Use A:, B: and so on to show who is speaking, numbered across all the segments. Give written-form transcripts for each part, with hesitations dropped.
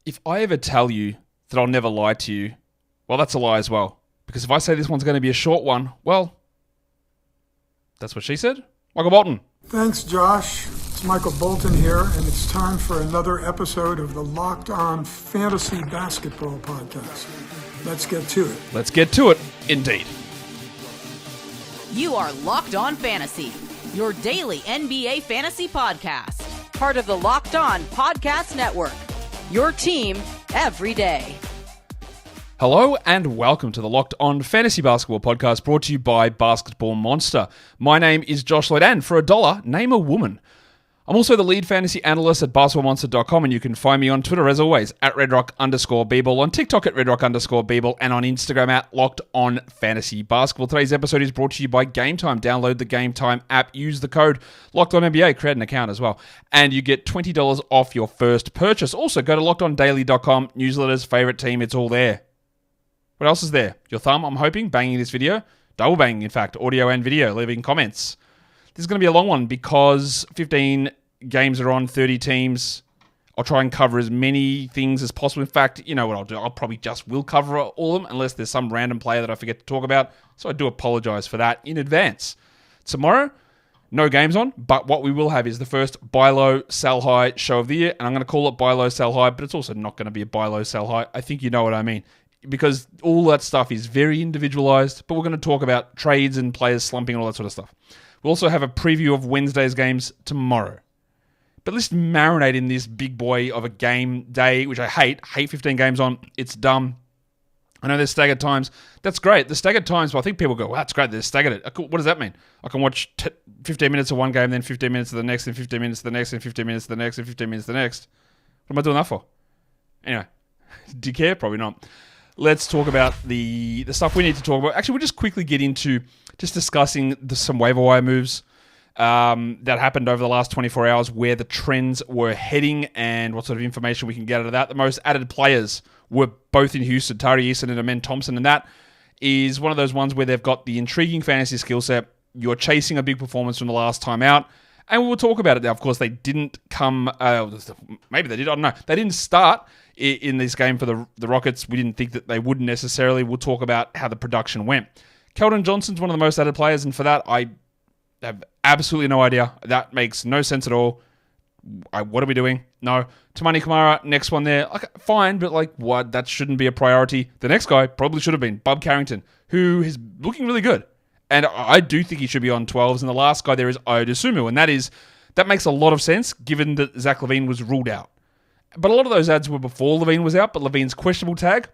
A: if I ever tell you that I'll never lie to you, well, that's a lie as well. Because if I say this one's going to be a short one, well, that's what she said. Michael Bolton.
B: Thanks, Josh. It's Michael Bolton here, and it's time for another episode of the Locked On Fantasy Basketball Podcast. Let's get to it.
A: Let's get to it, indeed.
C: You are Locked On Fantasy, your daily NBA fantasy podcast. Part of the Locked On Podcast Network, your team every day.
A: Hello and welcome to the Locked On Fantasy Basketball Podcast brought to you by Basketball Monster. My name is Josh Lloyd, and for $1, name a woman. I'm also the lead fantasy analyst at basketballmonster.com, and you can find me on Twitter as always at redrock_bball, on TikTok at redrock_bball, and on Instagram at Locked On Fantasy Basketball. Today's episode is brought to you by Game Time. Download the Game Time app, use the code LOCKEDONNBA, create an account as well, and you get $20 off your first purchase. Also, go to lockedondaily.com, newsletters, favorite team, it's all there. What else is there? Your thumb, I'm hoping, banging this video. Double banging, in fact, audio and video, leaving comments. This is going to be a long one because 15 games are on, 30 teams. I'll try and cover as many things as possible. In fact, you know what I'll do? I'll probably will cover all of them unless there's some random player that I forget to talk about. So I do apologize for that in advance. Tomorrow, no games on, but what we will have is the first buy low, sell high show of the year. And I'm going to call it buy low, sell high, but it's also not going to be a buy low, sell high. I think you know what I mean. Because all that stuff is very individualized, but we're going to talk about trades and players slumping and all that sort of stuff. We'll also have a preview of Wednesday's games tomorrow. But let's marinate in this big boy of a game day, which I hate. Hate 15 games on. It's dumb. I know there's staggered times. That's great. The staggered times, well, I think people go, well, that's great. They're staggered it. What does that mean? I can watch 15 minutes of one game, then 15 minutes of the next, then 15 minutes of the next, then 15 minutes of the next, and 15 minutes of the next. What am I doing that for? Anyway, do you care? Probably not. Let's talk about the stuff we need to talk about. Actually, we'll just quickly get into just discussing some waiver wire moves that happened over the last 24 hours, where the trends were heading and what sort of information we can get out of that. The most added players were both in Houston, Tyrese and Amen Thompson, and that is one of those ones where they've got the intriguing fantasy skill set. You're chasing a big performance from the last time out, and we will talk about it now. Of course, they didn't come... maybe they did, I don't know. They didn't start in this game for the Rockets. We didn't think that they would necessarily. We'll talk about how the production went. Keldon Johnson's one of the most added players, and for that, I have absolutely no idea. That makes no sense at all. What are we doing? No. Toumani Camara, next one there. Fine, but what? That shouldn't be a priority. The next guy probably should have been Bub Carrington, who is looking really good. And I do think he should be on 12s. And the last guy there is Odosumu, and that makes a lot of sense given that Zach LaVine was ruled out. But a lot of those ads were before LaVine was out, but LaVine's questionable tag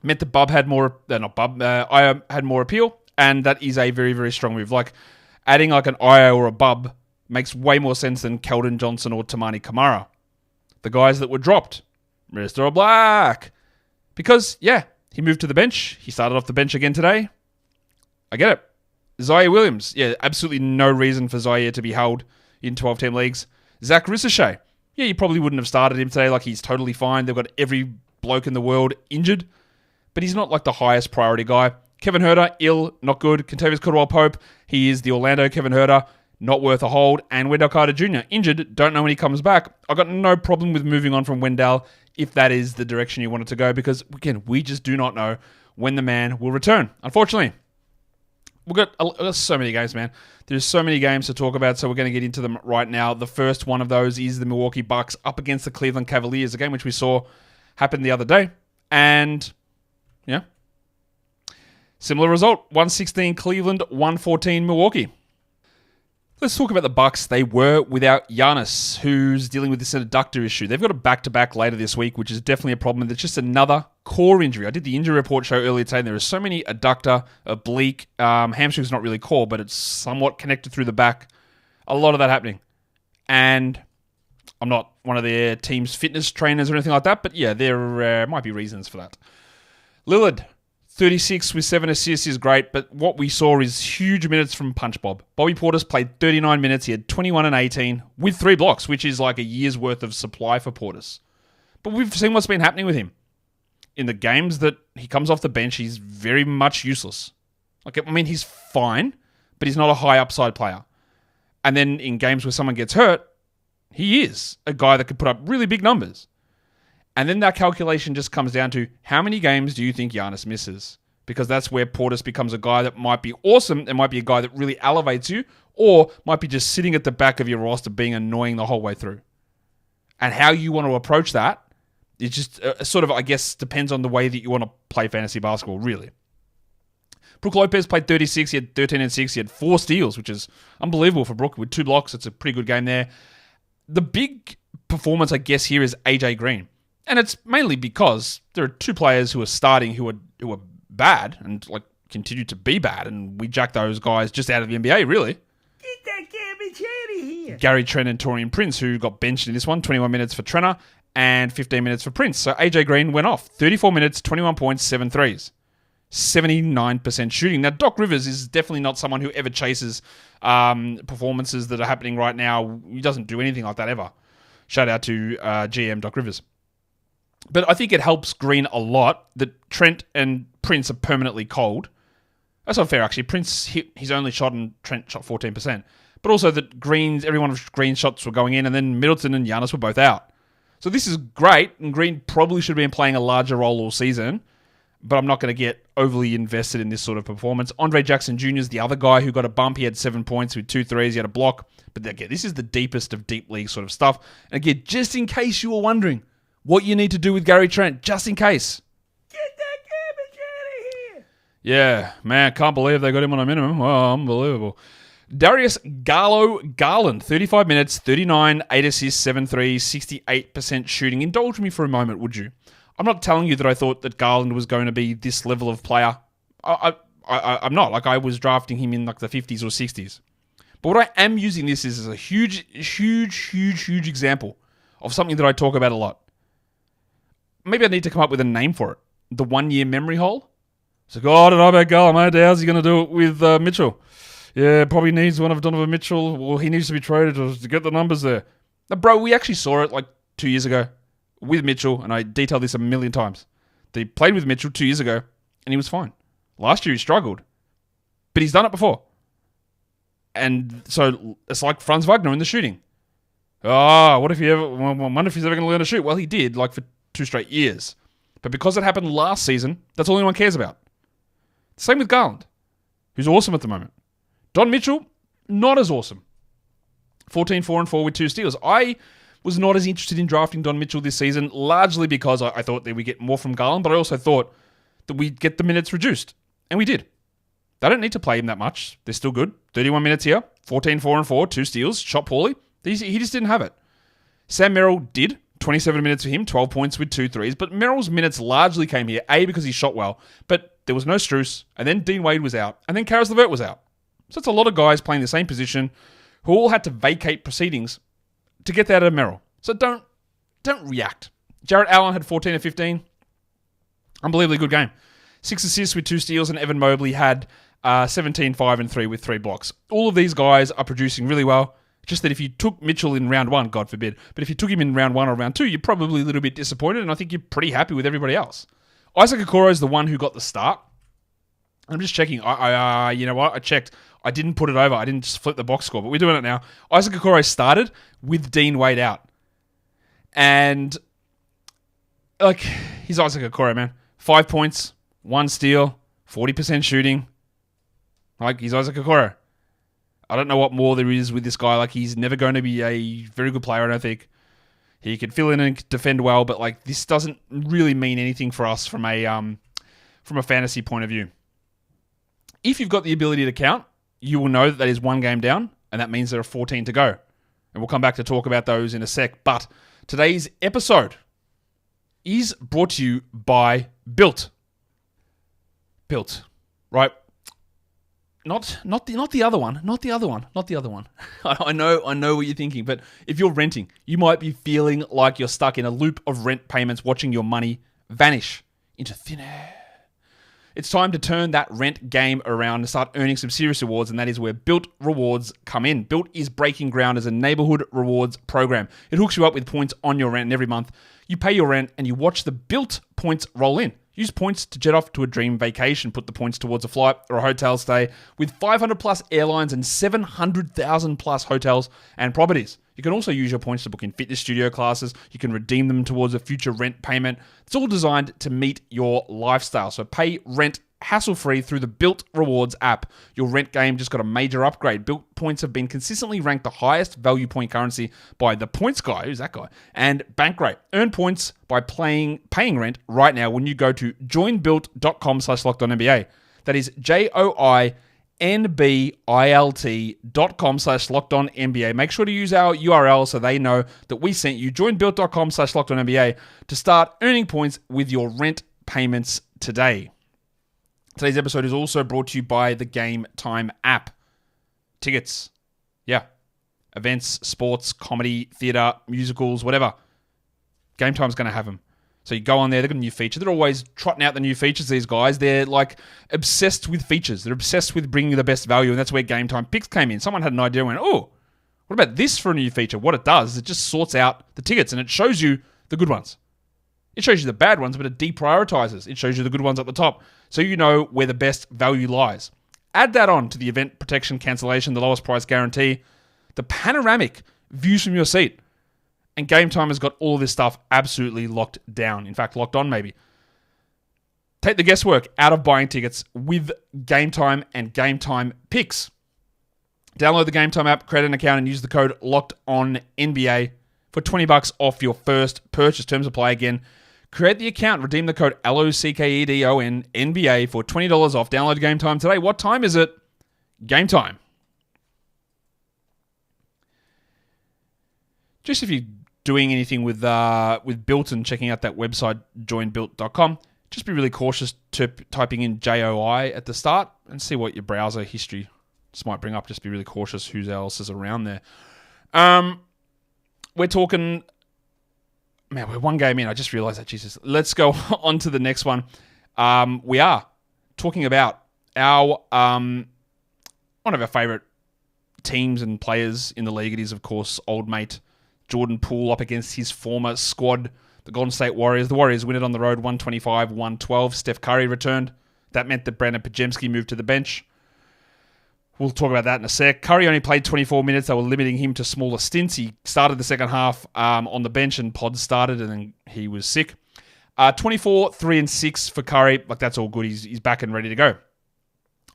A: meant that Bub had more... Io had more appeal, and that is a very, very strong move. Adding an Io or a Bub makes way more sense than Keldon Johnson or Toumani Camara. The guys that were dropped, Mr. Black. Because, he moved to the bench. He started off the bench again today. I get it. Zaire Williams. Absolutely no reason for Zaire to be held in 12-team leagues. Zach Ricochet. You probably wouldn't have started him today. He's totally fine. They've got every bloke in the world injured. But he's not the highest priority guy. Kevin Huerter, ill, not good. Kentavious Caldwell-Pope, he is the Orlando Kevin Huerter, not worth a hold. And Wendell Carter Jr., injured, don't know when he comes back. I've got no problem with moving on from Wendell if that is the direction you want it to go, because, again, we just do not know when the man will return, unfortunately. We've got so many games, man. There's so many games to talk about, so we're going to get into them right now. The first one of those is the Milwaukee Bucks up against the Cleveland Cavaliers, a game which we saw happen the other day. And, similar result. 116 Cleveland, 114 Milwaukee. Let's talk about the Bucks. They were without Giannis, who's dealing with this adductor issue. They've got a back-to-back later this week, which is definitely a problem. It's just another core injury. I did the injury report show earlier today, and there are so many adductor, oblique, hamstring's not really core, but it's somewhat connected through the back. A lot of that happening. And I'm not one of their team's fitness trainers or anything like that, but there might be reasons for that. Lillard, 36 with 7 assists is great, but what we saw is huge minutes from Punch Bob. Bobby Portis played 39 minutes. He had 21 and 18 with 3 blocks, which is a year's worth of supply for Portis. But we've seen what's been happening with him. In the games that he comes off the bench, he's very much useless. He's fine, but he's not a high upside player. And then in games where someone gets hurt, he is a guy that could put up really big numbers. And then that calculation just comes down to how many games do you think Giannis misses? Because that's where Portis becomes a guy that might be awesome. It might be a guy that really elevates you, or might be just sitting at the back of your roster being annoying the whole way through. And how you want to approach that, it just sort of, I guess, depends on the way that you want to play fantasy basketball, really. Brook Lopez played 36. He had 13 and 6. He had 4 steals, which is unbelievable for Brook with 2 blocks. It's a pretty good game there. The big performance, I guess, here is AJ Green. And it's mainly because there are 2 players who are starting who are bad and like continue to be bad, and we jack those guys just out of the NBA, really.
D: Get that garbage out of here.
A: Gary Trent and Taurean Prince, who got benched in this one, 21 minutes for Trenner and 15 minutes for Prince. So AJ Green went off. 34 minutes, 21 points, 7 threes. 79% shooting. Now, Doc Rivers is definitely not someone who ever chases performances that are happening right now. He doesn't do anything like that ever. Shout out to GM Doc Rivers. But I think it helps Green a lot that Trent and Prince are permanently cold. That's not fair, actually. Prince hit his only shot and Trent shot 14%. But also that every one of Green's shots were going in, and then Middleton and Giannis were both out. So this is great, and Green probably should have been playing a larger role all season, but I'm not going to get overly invested in this sort of performance. Andre Jackson Jr. is the other guy who got a bump. He had 7 points with 2 threes. He had a block. But again, this is the deepest of deep league sort of stuff. And again, just in case you were wondering what you need to do with Gary Trent, just in case.
D: Get that garbage out of here.
A: Yeah, man, can't believe they got him on a minimum. Well, unbelievable. Darius Garland, 35 minutes, 39, 8 assists, 7 threes, 68% shooting. Indulge me for a moment, would you? I'm not telling you that I thought that Garland was going to be this level of player. I'm not. Like, I was drafting him in like the 50s or 60s. But what I am using this is as a huge example of something that I talk about a lot. Maybe I need to come up with a name for it. The 1 year memory hole. It's like, I don't know about Garland, mate. How's he going to do it with Mitchell? Yeah, probably needs one of Donovan Mitchell. Well, he needs to be traded to get the numbers there. Now, bro, we actually saw it like 2 years ago with Mitchell, and I detailed this a million times. They played with Mitchell 2 years ago, and he was fine. Last year he struggled, but he's done it before. And so it's like Franz Wagner in the shooting. I wonder if he's ever going to learn to shoot. Well, he did, like for 2 straight years. But because it happened last season, that's all anyone cares about. Same with Garland, who's awesome at the moment. Don Mitchell, not as awesome. 14, 4, and 4 with 2 steals. I was not as interested in drafting Don Mitchell this season, largely because I thought that we get more from Garland, but I also thought that we'd get the minutes reduced. And we did. They don't need to play him that much. They're still good. 31 minutes here, 14, 4, and 4, 2 steals, shot poorly. He just didn't have it. Sam Merrill did. 27 minutes for him, 12 points with 2 threes. But Merrill's minutes largely came here, A, because he shot well, but there was no Strus, and then Dean Wade was out, and then Karis LeVert was out. So it's a lot of guys playing the same position who all had to vacate proceedings to get that out of Merrill. So don't react. Jarrett Allen had 14 and 15. Unbelievably good game. 6 assists with 2 steals, and Evan Mobley had 17, 5, and 3 with 3 blocks. All of these guys are producing really well. Just that if you took Mitchell in round 1, God forbid, but if you took him in round 1 or round 2, you're probably a little bit disappointed, and I think you're pretty happy with everybody else. Isaac Okoro is the one who got the start. I'm just checking. You know what? I checked. I didn't put it over. I didn't just flip the box score, but we're doing it now. Isaac Okoro started with Dean Wade out. And, like, he's Isaac Okoro, man. 5 points, 1 steal, 40% shooting. Like, he's Isaac Okoro. I don't know what more there is with this guy. Like, he's never going to be a very good player, I don't think. He can fill in and defend well, but, like, this doesn't really mean anything for us from a fantasy point of view. If you've got the ability to count, you will know that is 1 game down, and that means there are 14 to go. And we'll come back to talk about those in a sec. But today's episode is brought to you by Built. Built, right? Not the other one. Not the other one. I know what you're thinking, but if you're renting, you might be feeling like you're stuck in a loop of rent payments, watching your money vanish into thin air. It's time to turn that rent game around and start earning some serious rewards, and that is where Built Rewards come in. Built is breaking ground as a neighborhood rewards program. It hooks you up with points on your rent, and every month you pay your rent and you watch the Built points roll in. Use points to jet off to a dream vacation. Put the points towards a flight or a hotel stay with 500 plus airlines and 700,000 plus hotels and properties. You can also use your points to book in fitness studio classes. You can redeem them towards a future rent payment. It's all designed to meet your lifestyle. So pay rent hassle-free through the Built Rewards app. Your rent game just got a major upgrade. Built points have been consistently ranked the highest value point currency by the Points Guy, who's that guy, and Bankrate. Earn points by paying rent right now when you go to joinbuilt.com/lockedonnba. That is joinbuilt.com/lockedonnba. Make sure to use our URL so they know that we sent you. Joinbuilt.com/lockedonnba to start earning points with your rent payments today. Today's episode is also brought to you by the Game Time app. Tickets. Yeah. Events, sports, comedy, theatre, musicals, whatever. Game Time's going to have them. So you go on there, they've got a new feature. They're always trotting out the new features, these guys. They're like obsessed with features. They're obsessed with bringing you the best value, and that's where Game Time Picks came in. Someone had an idea and went, oh, what about this for a new feature? What it does is it just sorts out the tickets and it shows you the good ones. It shows you the bad ones, but it deprioritizes. It shows you the good ones at the top, so you know where the best value lies. Add that on to the event protection cancellation, the lowest price guarantee, the panoramic views from your seat. And Game Time has got all of this stuff absolutely locked down. In fact, locked on maybe. Take the guesswork out of buying tickets with Game Time and Game Time Picks. Download the Game Time app, create an account, and use the code LOCKEDONNBA for $20 off your first purchase. Terms apply again. Create the account, redeem the code LOCKEDONNBA for $20 off. Download Game Time today. What time is it? Game time. Just if you're doing anything with Built and checking out that website, joinbuilt.com, just be really cautious typing in JOI at the start and see what your browser history just might bring up. Just be really cautious who else is around there. We're talking... Man, we're one game in. I just realized that, Jesus. Let's go on to the next one. We are talking about our one of our favourite teams and players in the league. It is, of course, old mate Jordan Poole up against his former squad, the Golden State Warriors. The Warriors win it on the road, 125-112. Steph Curry returned. That meant that Brandon Pajemski moved to the bench. We'll talk about that in a sec. Curry only played 24 minutes. They were limiting him to smaller stints. He started the second half on the bench and Pod started and then he was sick. 24, 3 and 6 for Curry. Like, that's all good. He's back and ready to go.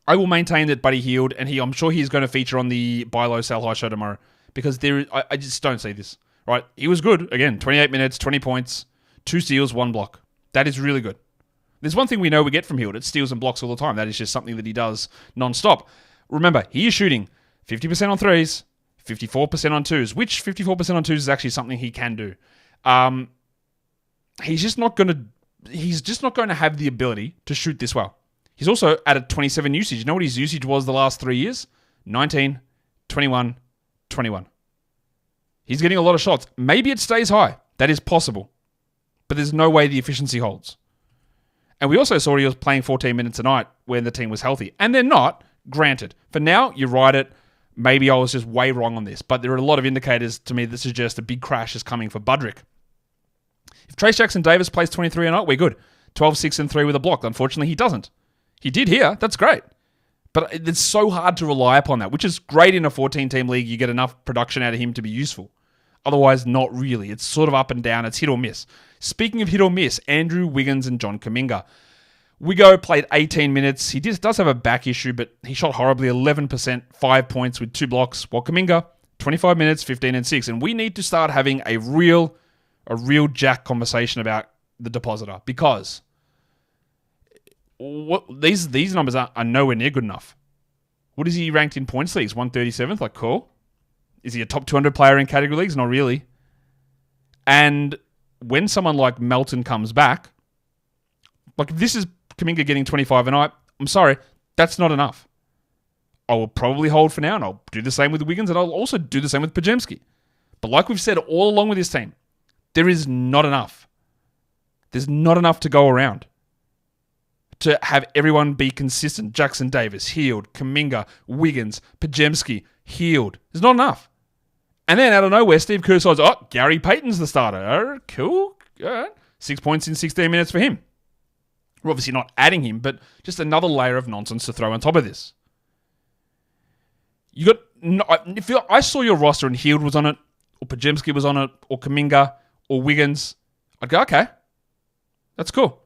A: I will maintain that Buddy Hield, and I'm sure he's going to feature on the Buy Low, Sell High show tomorrow because I just don't see this. Right? He was good. Again, 28 minutes, 20 points, 2 steals, 1 block. That is really good. There's one thing we know we get from Hield. It's steals and blocks all the time. That is just something that he does non-stop. Remember, he is shooting 50% on threes, 54% on twos, which 54% on twos is actually something he can do. He's just not going to have the ability to shoot this well. He's also at a 27 usage. You know what his usage was the last 3 years? 19, 21, 21. He's getting a lot of shots. Maybe it stays high. That is possible. But there's no way the efficiency holds. And we also saw he was playing 14 minutes a night when the team was healthy. And they're not. Granted, for now, you write it. Maybe I was just way wrong on this, but there are a lot of indicators to me that suggest a big crash is coming for Budrick. If Trace Jackson-Davis plays 23 or not, we're good. 12, 6, and 3 with a block. Unfortunately, he doesn't. He did here. That's great. But it's so hard to rely upon that, which is great in a 14-team league. You get enough production out of him to be useful. Otherwise, not really. It's sort of up and down. It's hit or miss. Speaking of hit or miss, Andrew Wiggins and John Kuminga. Wigo played 18 minutes. He does have a back issue, but he shot horribly, 11%, 5 points with 2 blocks. While Kuminga, 25 minutes, 15 and 6. And we need to start having a real Jack conversation about the depositor because these numbers are nowhere near good enough. What is he ranked in points leagues? 137th? Like, cool. Is he a top 200 player in category leagues? Not really. And when someone like Melton comes back, like if this is Kuminga getting 25 a night, I'm sorry, that's not enough. I will probably hold for now, and I'll do the same with Wiggins, and I'll also do the same with Pajemski. But like we've said all along with this team, there is not enough. There's not enough to go around to have everyone be consistent. Jackson Davis, Hield, Kuminga, Wiggins, Pajemski, Hield. There's not enough. And then out of nowhere, Steve Kerr decides, Gary Payton's the starter. Oh, cool. All right. 6 points in 16 minutes for him. We're obviously not adding him, but just another layer of nonsense to throw on top of this. If I saw your roster and Hield was on it, or Pajemski was on it, or Kuminga, or Wiggins, I'd go, okay, that's cool.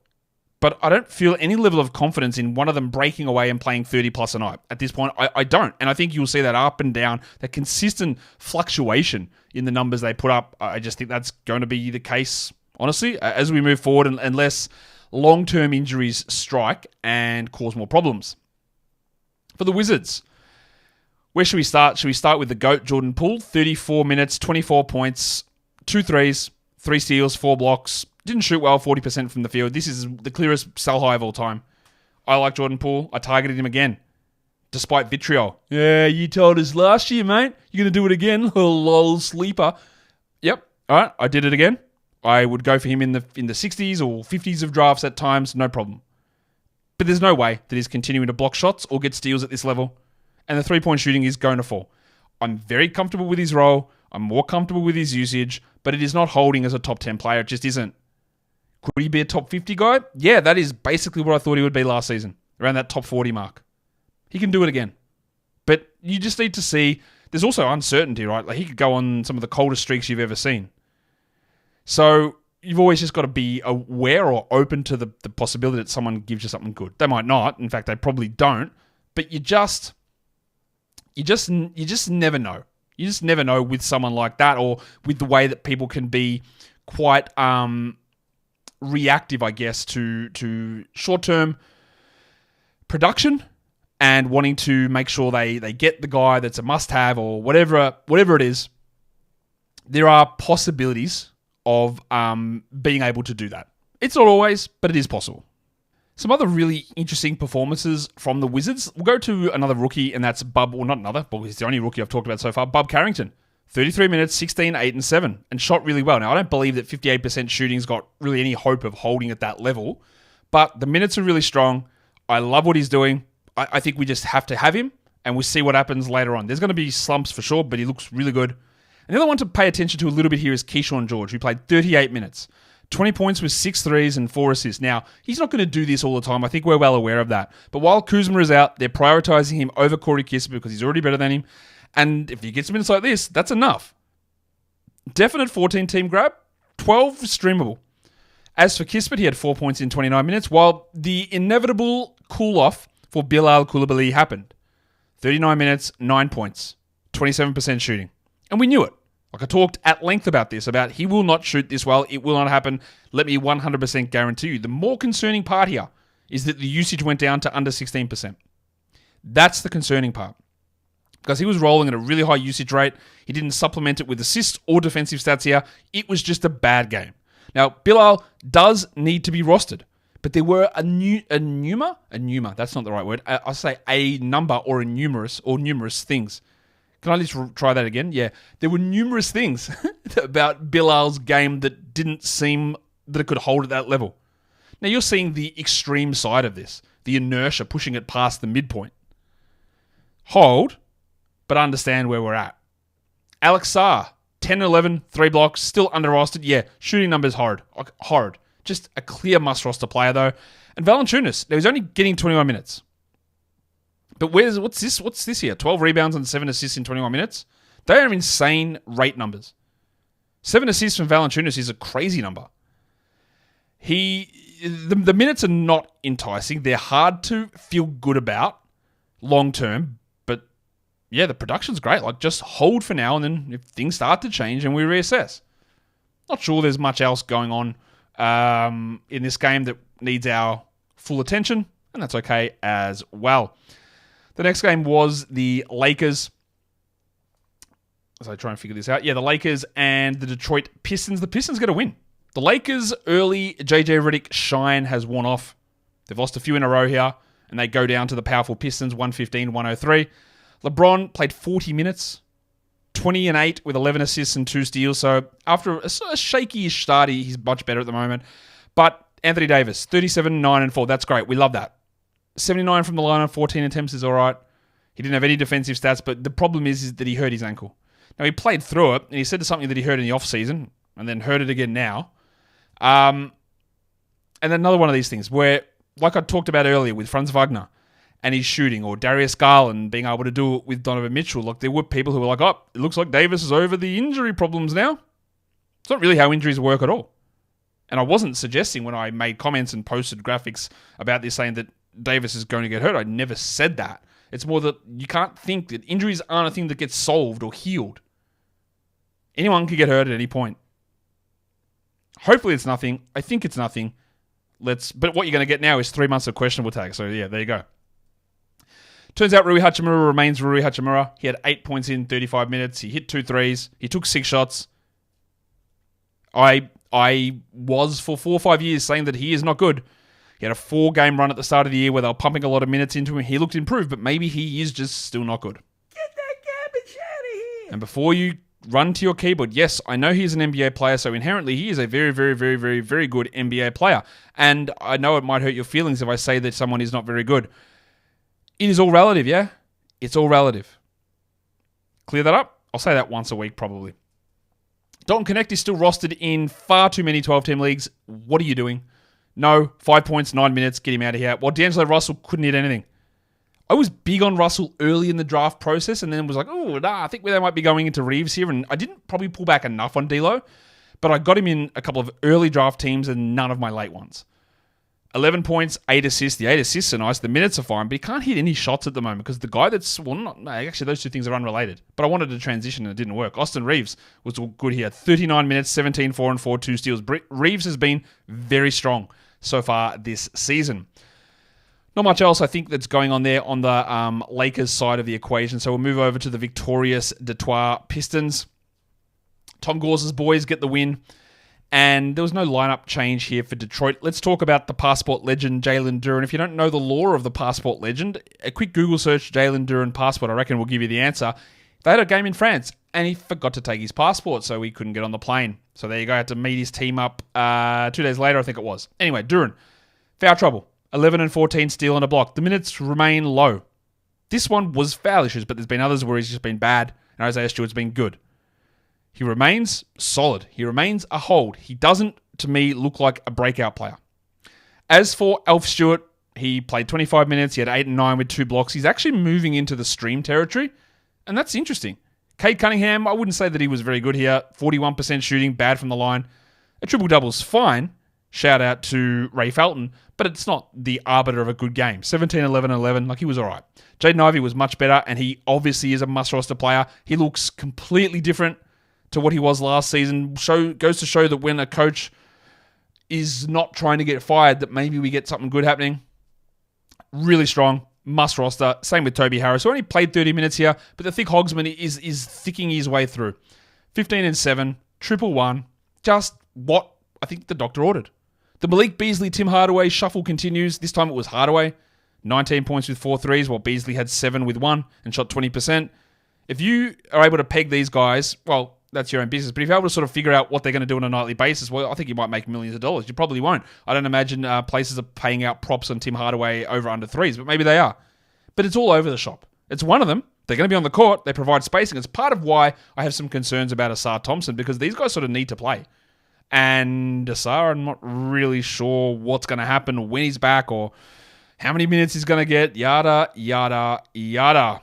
A: But I don't feel any level of confidence in one of them breaking away and playing 30 plus a night. At this point, I don't. And I think you'll see that up and down, that consistent fluctuation in the numbers they put up. I just think that's going to be the case, honestly, as we move forward, unless long-term injuries strike and cause more problems. For the Wizards, where should we start? Should we start with the GOAT, Jordan Poole? 34 minutes, 24 points, 2 threes, 3 steals, 4 blocks. Didn't shoot well, 40% from the field. This is the clearest sell high of all time. I like Jordan Poole. I targeted him again, despite vitriol. Yeah, you told us last year, mate. You're going to do it again. Lol, sleeper. Yep. All right, I did it again. I would go for him in the 60s or 50s of drafts at times, no problem. But there's no way that he's continuing to block shots or get steals at this level. And the three-point shooting is going to fall. I'm very comfortable with his role. I'm more comfortable with his usage, but it is not holding as a top 10 player. It just isn't. Could he be a top 50 guy? Yeah, that is basically what I thought he would be last season, around that top 40 mark. He can do it again. But you just need to see, there's also uncertainty, right? Like he could go on some of the coldest streaks you've ever seen. So you've always just got to be aware or open to the possibility that someone gives you something good. They might not. In fact, they probably don't. But you just never know. You just never know with someone like that, or with the way that people can be quite reactive, I guess, to short-term production and wanting to make sure they get the guy that's a must-have or whatever it is. There are possibilities of being able to do that. It's not always, but it is possible. Some other really interesting performances from the Wizards. We'll go to another rookie, and that's Bub, or not another, but he's the only rookie I've talked about so far, Bub Carrington. 33 minutes, 16, 8, and 7, and shot really well. Now, I don't believe that 58% shooting's got really any hope of holding at that level, but the minutes are really strong. I love what he's doing. I think we just have to have him, and we'll see what happens later on. There's going to be slumps for sure, but he looks really good. And the other one to pay attention to a little bit here is Keyshawn George, who played 38 minutes. 20 points with 6 threes and 4 assists. Now, he's not going to do this all the time. I think we're well aware of that. But while Kuzma is out, they're prioritizing him over Corey Kispert because he's already better than him. And if he gets minutes like this, that's enough. Definite 14-team grab, 12 streamable. As for Kispert, he had 4 points in 29 minutes, while the inevitable cool-off for Bilal Coulibaly happened. 39 minutes, 9 points, 27% shooting. And we knew it. Like I talked at length about this, about he will not shoot this well. It will not happen. Let me 100% guarantee you. The more concerning part here is that the usage went down to under 16%. That's the concerning part. Because he was rolling at a really high usage rate. He didn't supplement it with assists or defensive stats here. It was just a bad game. Now, Bilal does need to be rostered. But there were a number, that's not the right word. I'll say a number or a numerous things. Can I just try that again? Yeah. There were numerous things about Bilal's game that didn't seem that it could hold at that level. Now, you're seeing the extreme side of this. The inertia pushing it past the midpoint. Hold, but understand where we're at. Alex Sarr, 10-11, 3 blocks, still under-rostered. Yeah, shooting numbers horrid. Just a clear must-roster player, though. And Valanciunas, he was only getting 21 minutes. But what's this here? 12 rebounds and 7 assists in 21 minutes? They are insane rate numbers. 7 assists from Valanciunas is a crazy number. The minutes are not enticing. They're hard to feel good about long-term. But, yeah, the production's great. Like, just hold for now, and then if things start to change, and we reassess. Not sure there's much else going on in this game that needs our full attention, and that's okay as well. The next game was the Lakers. As I try and figure this out. Yeah, the Lakers and the Detroit Pistons. The Pistons get a win. The Lakers' early JJ Redick shine has worn off. They've lost a few in a row here, and they go down to the powerful Pistons, 115-103. LeBron played 40 minutes, 20 and 8 with 11 assists and 2 steals. So after a shaky-ish start, he's much better at the moment. But Anthony Davis, 37, 9 and 4. That's great. We love that. 79 from the line on 14 attempts is all right. He didn't have any defensive stats, but the problem is that he hurt his ankle. Now, he played through it, and he said something that he heard in the offseason, and then heard it again now. And then another one of these things where, like I talked about earlier with Franz Wagner and he's shooting, or Darius Garland being able to do it with Donovan Mitchell. Like, there were people who were like, oh, it looks like Davis is over the injury problems now. It's not really how injuries work at all. And I wasn't suggesting when I made comments and posted graphics about this saying that Davis is going to get hurt. I never said that. It's more that you can't think that injuries aren't a thing that gets solved or healed. Anyone can get hurt at any point. Hopefully it's nothing. I think it's nothing. But what you're going to get now is 3 months of questionable tag. So yeah, there you go. Turns out Rui Hachimura remains Rui Hachimura. He had 8 points in 35 minutes. He hit 2 threes. He took 6 shots. I was for 4 or 5 years saying that he is not good. He had a 4-game run at the start of the year where they were pumping a lot of minutes into him. He looked improved, but maybe he is just still not good.
D: Get that garbage out of here.
A: And before you run to your keyboard, yes, I know he's an NBA player, so inherently he is a very, very, very, very, very good NBA player. And I know it might hurt your feelings if I say that someone is not very good. It is all relative, yeah? It's all relative. Clear that up? I'll say that once a week, probably. Dalton Connect is still rostered in far too many 12-team leagues. What are you doing? No, 5 points, 9 minutes, get him out of here. Well, D'Angelo Russell couldn't hit anything. I was big on Russell early in the draft process and then was like, I think they might be going into Reeves here. And I didn't probably pull back enough on D'Lo, but I got him in a couple of early draft teams and none of my late ones. 11 points, 8 assists. The 8 assists are nice. The minutes are fine, but he can't hit any shots at the moment because the guy actually, those two things are unrelated. But I wanted to transition and it didn't work. Austin Reeves was good here. 39 minutes, 17, 4 and 4, 2 steals. Reeves has been very strong so far this season. Not much else, I think, that's going on there on the Lakers side of the equation. So we'll move over to the victorious Detroit Pistons. Tom Gause's boys get the win. And there was no lineup change here for Detroit. Let's talk about the passport legend, Jalen Duren. If you don't know the lore of the passport legend, a quick Google search, Jalen Duren passport, I reckon will give you the answer. They had a game in France, and he forgot to take his passport, so he couldn't get on the plane. So there you go, had to meet his team up 2 days later, I think it was. Anyway, Duren, foul trouble. 11 and 14 steal and a block. The minutes remain low. This one was foul issues, but there's been others where he's just been bad, and Isaiah Stewart's been good. He remains solid. He remains a hold. He doesn't, to me, look like a breakout player. As for Alf Stewart, he played 25 minutes. He had 8 and 9 with 2 blocks. He's actually moving into the stream territory, and that's interesting. Cade Cunningham, I wouldn't say that he was very good here. 41% shooting, bad from the line. A triple-double's fine. Shout out to Ray Felton, but it's not the arbiter of a good game. 17, 11, 11, like he was all right. Jaden Ivey was much better, and he obviously is a must-roster player. He looks completely different to what he was last season. Goes to show that when a coach is not trying to get fired, that maybe we get something good happening. Really strong, must roster. Same with Toby Harris, who only played 30 minutes here, but the thick Hogsman is thicking his way through. 15 and 7, triple one, just what I think the doctor ordered. The Malik Beasley, Tim Hardaway shuffle continues. This time it was Hardaway. 19 points with 4 threes, while Beasley had 7 with 1 and shot 20%. If you are able to peg these guys, well, that's your own business. But if you're able to sort of figure out what they're going to do on a nightly basis, well, I think you might make millions of dollars. You probably won't. I don't imagine places are paying out props on Tim Hardaway over under threes, but maybe they are. But it's all over the shop. It's one of them. They're going to be on the court. They provide spacing. It's part of why I have some concerns about Asar Thompson, because these guys sort of need to play. And Asar, I'm not really sure what's going to happen when he's back or how many minutes he's going to get. Yada, yada, yada.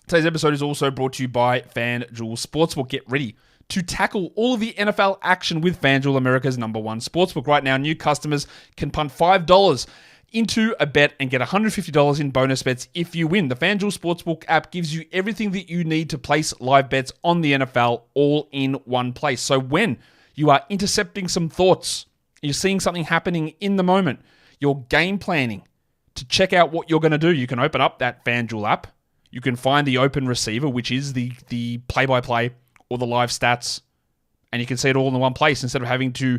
A: Today's episode is also brought to you by FanDuel Sportsbook. Get ready to tackle all of the NFL action with FanDuel, America's #1 sportsbook. Right now, new customers can punt $5 into a bet and get $150 in bonus bets if you win. The FanDuel Sportsbook app gives you everything that you need to place live bets on the NFL all in one place. So when you are intercepting some thoughts, you're seeing something happening in the moment, you're game planning to check out what you're going to do, you can open up that FanDuel app. You can find the open receiver, which is the play-by-play or the live stats, and you can see it all in one place instead of having to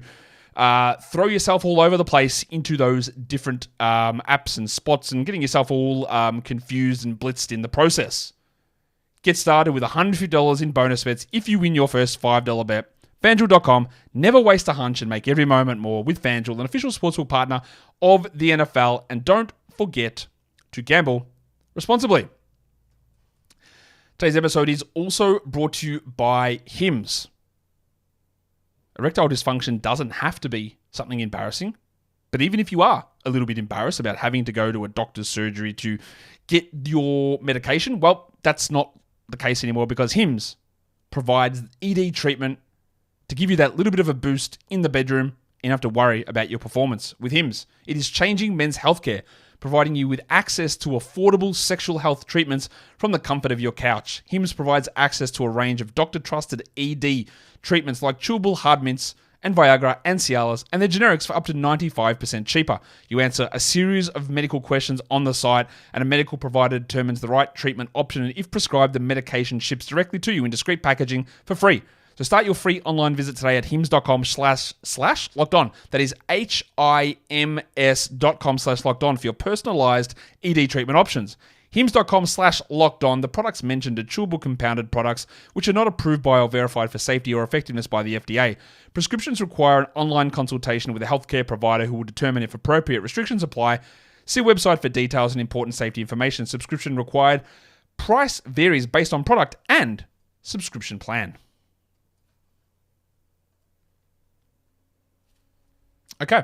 A: throw yourself all over the place into those different apps and spots and getting yourself all confused and blitzed in the process. Get started with $150 in bonus bets if you win your first $5 bet. FanDuel.com. Never waste a hunch and make every moment more with FanDuel, an official sportsbook partner of the NFL. And don't forget to gamble responsibly. Today's episode is also brought to you by Hims. Erectile dysfunction doesn't have to be something embarrassing. But even if you are a little bit embarrassed about having to go to a doctor's surgery to get your medication, well, that's not the case anymore because Hims provides ED treatment to give you that little bit of a boost in the bedroom. You don't have to worry about your performance. With Hims, it is changing men's healthcare, providing you with access to affordable sexual health treatments from the comfort of your couch. Hims provides access to a range of doctor-trusted ED treatments like chewable hard mints and Viagra and Cialis, and they're generics for up to 95% cheaper. You answer a series of medical questions on the site, and a medical provider determines the right treatment option, and if prescribed, the medication ships directly to you in discreet packaging for free. So start your free online visit today at hims.com/locked on. That is HIMS.com/locked on for your personalized ED treatment options. Hims.com/locked on. The products mentioned are chewable compounded products which are not approved by or verified for safety or effectiveness by the FDA. Prescriptions require an online consultation with a healthcare provider who will determine if appropriate restrictions apply. See website for details and important safety information. Subscription required. Price varies based on product and subscription plan. Okay,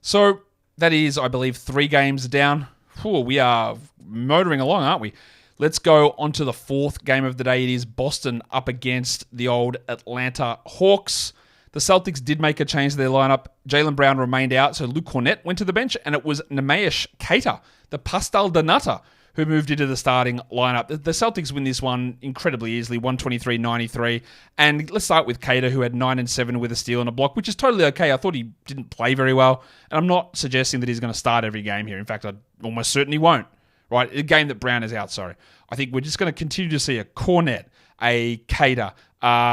A: so that is, I believe, 3 games down. We are motoring along, aren't we? Let's go on to the 4th game of the day. It is Boston up against the old Atlanta Hawks. The Celtics did make a change to their lineup. Jaylen Brown remained out, so Luke Kornet went to the bench, and it was Neemias Queta, the Pastel de Nata, who moved into the starting lineup. The Celtics win this one incredibly easily, 123-93. And let's start with Queta, who had 9 and 7 with a steal and a block, which is totally okay. I thought he didn't play very well. And I'm not suggesting that he's going to start every game here. In fact, I almost certainly won't. Right? A game that Brown is out, sorry. I think we're just going to continue to see a Kornet, a Queta,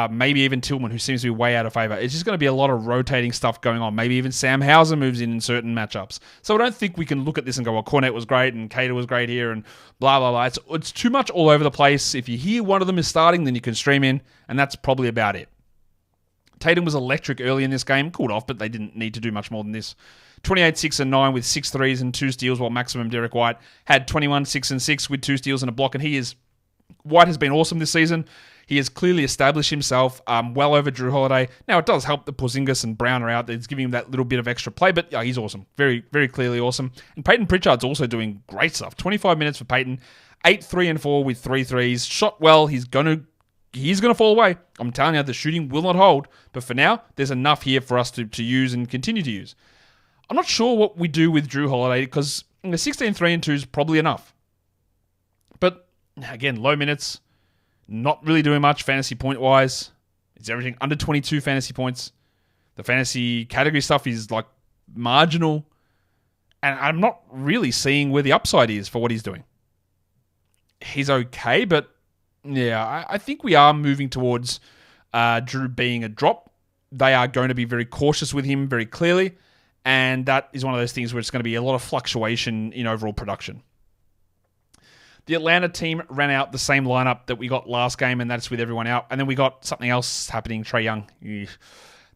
A: maybe even Tillman, who seems to be way out of favor. It's just going to be a lot of rotating stuff going on. Maybe even Sam Hauser moves in certain matchups. So I don't think we can look at this and go, well, Kornet was great and Queta was great here and blah, blah, blah. It's too much all over the place. If you hear one of them is starting, then you can stream in, and that's probably about it. Tatum was electric early in this game, cooled off, but they didn't need to do much more than this. 28, 6 and 9 with 6 threes and 2 steals, while maximum Derek White had 21, 6 and 6 with 2 steals and a block. And White has been awesome this season. He has clearly established himself well over Drew Holiday. Now, it does help that Porzingis and Brown are out. It's giving him that little bit of extra play, but yeah, he's awesome. Very, very clearly awesome. And Peyton Pritchard's also doing great stuff. 25 minutes for Peyton. 8, 3 and 4 with 3 threes. Shot well. He's going to fall away. I'm telling you, the shooting will not hold. But for now, there's enough here for us to use and continue to use. I'm not sure what we do with Drew Holiday because 16, 3 and 2 is probably enough. But again, low minutes. Not really doing much fantasy point-wise. It's everything under 22 fantasy points. The fantasy category stuff is like marginal. And I'm not really seeing where the upside is for what he's doing. He's okay, but yeah, I think we are moving towards Drew being a drop. They are going to be very cautious with him very clearly. And that is one of those things where it's going to be a lot of fluctuation in overall production. The Atlanta team ran out the same lineup that we got last game, and that's with everyone out. And then we got something else happening, Trae Young.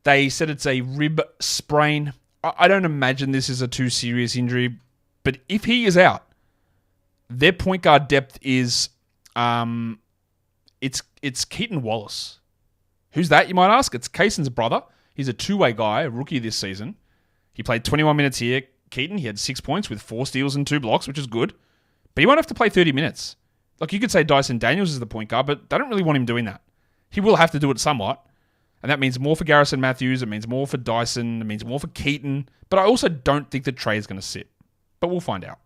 A: They said it's a rib sprain. I don't imagine this is a too serious injury, but if he is out, their point guard depth is it's Keaton Wallace. Who's that, you might ask? It's Kayson's brother. He's a two-way guy, a rookie this season. He played 21 minutes here. Keaton, he had 6 points with 4 steals and 2 blocks, which is good. But he won't have to play 30 minutes. Like, you could say Dyson Daniels is the point guard, but they don't really want him doing that. He will have to do it somewhat. And that means more for Garrison Matthews. It means more for Dyson. It means more for Keaton. But I also don't think that Trae is going to sit. But we'll find out.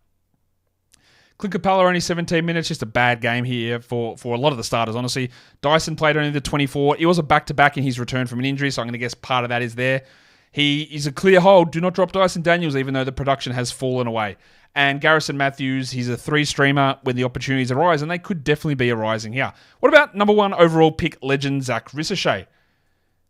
A: Clint Capella only 17 minutes. Just a bad game here for a lot of the starters, honestly. Dyson played only the 24. It was a back-to-back in his return from an injury, so I'm going to guess part of that is there. He is a clear hold. Do not drop Dyson Daniels, even though the production has fallen away. And Garrison Matthews, he's a 3-streamer when the opportunities arise, and they could definitely be arising here. What about number 1 overall pick legend Zach Ricochet?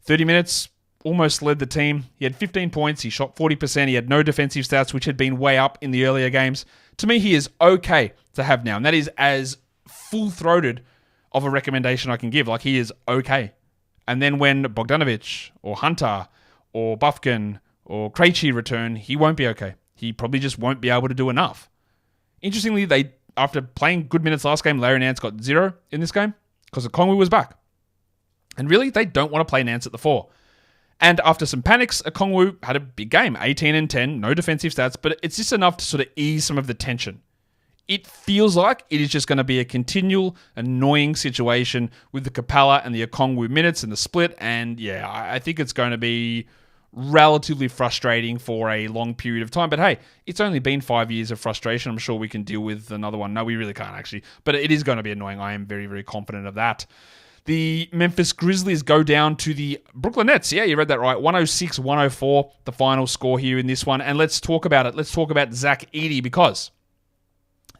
A: 30 minutes, almost led the team. He had 15 points. He shot 40%. He had no defensive stats, which had been way up in the earlier games. To me, he is okay to have now, and that is as full-throated of a recommendation I can give. Like, he is okay. And then when Bogdanovic or Hunter or Bufkin or Krejci return, he won't be okay. He probably just won't be able to do enough. Interestingly, after playing good minutes last game, Larry Nance got 0 in this game because Okongwu was back. And really, they don't want to play Nance at the 4. And after some panics, Okongwu had a big game, 18 and 10, no defensive stats, but it's just enough to sort of ease some of the tension. It feels like it is just going to be a continual, annoying situation with the Capella and the Okongwu minutes and the split. And yeah, I think it's going to be relatively frustrating for a long period of time. But hey, it's only been 5 years of frustration. I'm sure we can deal with another one. No, we really can't actually. But it is going to be annoying. I am very, very confident of that. The Memphis Grizzlies go down to the Brooklyn Nets. Yeah, you read that right. 106-104, the final score here in this one. And let's talk about it. Let's talk about Zach Edey, because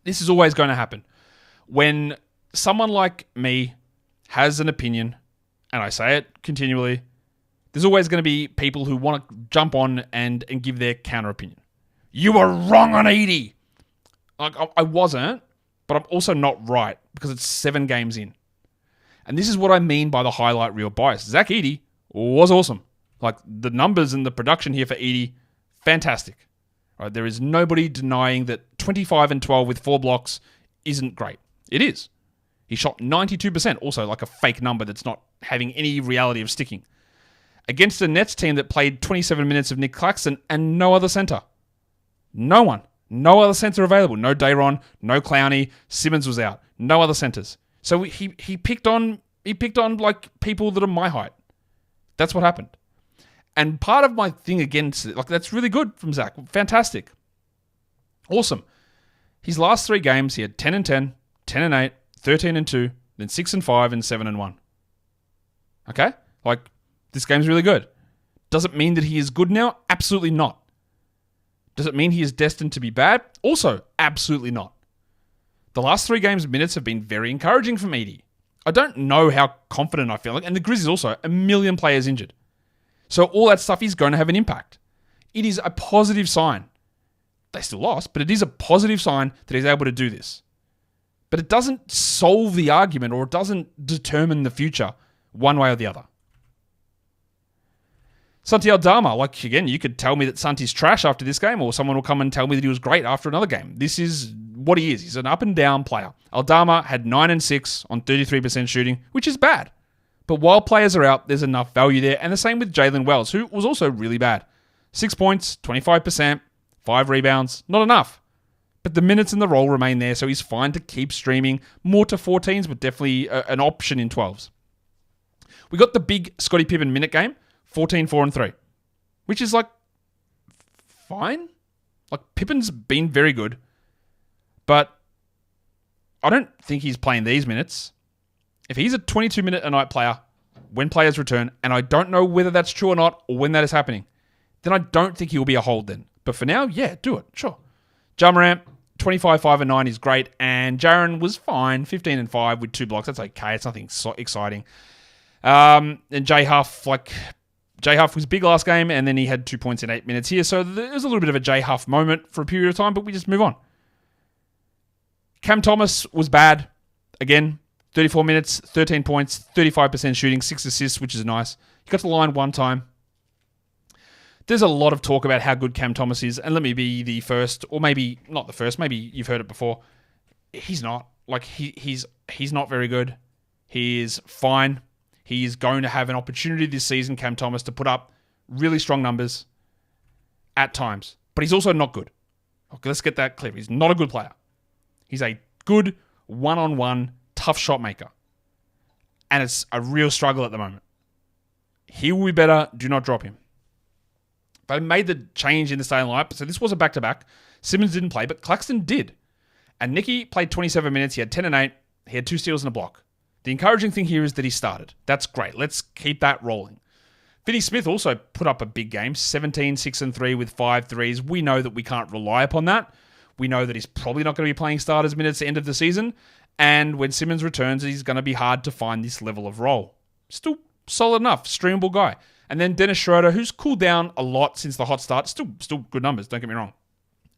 A: this is always going to happen. When someone like me has an opinion, and I say it continually, there's always going to be people who want to jump on and give their counter opinion. You were wrong on Edey. Like, I wasn't, but I'm also not right because it's 7 games in. And this is what I mean by the highlight reel bias. Zach Edey was awesome. Like, the numbers and the production here for Edey, fantastic. Right, there is nobody denying that 25 and 12 with 4 blocks isn't great. It is. He shot 92%, also like a fake number that's not having any reality of sticking. Against a Nets team that played 27 minutes of Nick Claxton and no other center. No one. No other center available. No Dayron, no Clowney. Simmons was out. No other centers. So he picked on like people that are my height. That's what happened. And part of my thing against it, like, that's really good from Zach. Fantastic. Awesome. His last 3 games, he had 10 and 10, 10 and 8, 13 and 2, then 6 and 5, and 7 and 1. Okay? Like, this game's really good. Does it mean that he is good now? Absolutely not. Does it mean he is destined to be bad? Also, absolutely not. The last 3 games' minutes have been very encouraging from Edey. I don't know how confident I feel like, and the Grizzlies also, 1 million players injured. So all that stuff is going to have an impact. It is a positive sign. They still lost, but it is a positive sign that he's able to do this. But it doesn't solve the argument, or it doesn't determine the future one way or the other. Santi Aldama, like, again, you could tell me that Santi's trash after this game, or someone will come and tell me that he was great after another game. This is what he is. He's an up and down player. Aldama had 9 and 6 on 33% shooting, which is bad. But while players are out, there's enough value there. And the same with Jalen Wells, who was also really bad. 6 points, 25%, 5 rebounds, not enough. But the minutes in the role remain there, so he's fine to keep streaming. More to 14s, but definitely an option in 12s. We got the big Scottie Pippen minute game, 14, 4, and 3. Which is, like, fine. Like, Pippen's been very good. But I don't think he's playing these minutes. If he's a 22-minute-a-night player, when players return, and I don't know whether that's true or not, or when that is happening, then I don't think he will be a hold then. But for now, yeah, do it. Sure. Ja Morant, 25, 5, and 9 is great. And Jaren was fine, 15 and 5 with 2 blocks. That's okay. It's nothing so exciting. And Jay Huff was big last game, and then he had 2 points in 8 minutes here. So there's a little bit of a Jay Huff moment for a period of time, but we just move on. Cam Thomas was bad. Again, 34 minutes, 13 points, 35% shooting, 6 assists, which is nice. He got to the line 1 time. There's a lot of talk about how good Cam Thomas is, and let me be the first, or maybe not the first, maybe you've heard it before. He's not. Like, he's not very good. He is fine. He is going to have an opportunity this season, Cam Thomas, to put up really strong numbers at times. But he's also not good. Okay, let's get that clear. He's not a good player. He's a good one-on-one tough shot maker. And it's a real struggle at the moment. He will be better. Do not drop him. But I made the change in the starting lineup. So this was a back-to-back. Simmons didn't play, but Claxton did. And Nicky played 27 minutes. He had 10 and 8. He had 2 steals and a block. The encouraging thing here is that he started. That's great. Let's keep that rolling. Finney Smith also put up a big game. 17, 6 and 3 with 5 threes. We know that we can't rely upon that. We know that he's probably not going to be playing starters minutes at the end of the season. And when Simmons returns, he's going to be hard to find this level of role. Still solid enough. Streamable guy. And then Dennis Schroeder, who's cooled down a lot since the hot start. Still good numbers, don't get me wrong.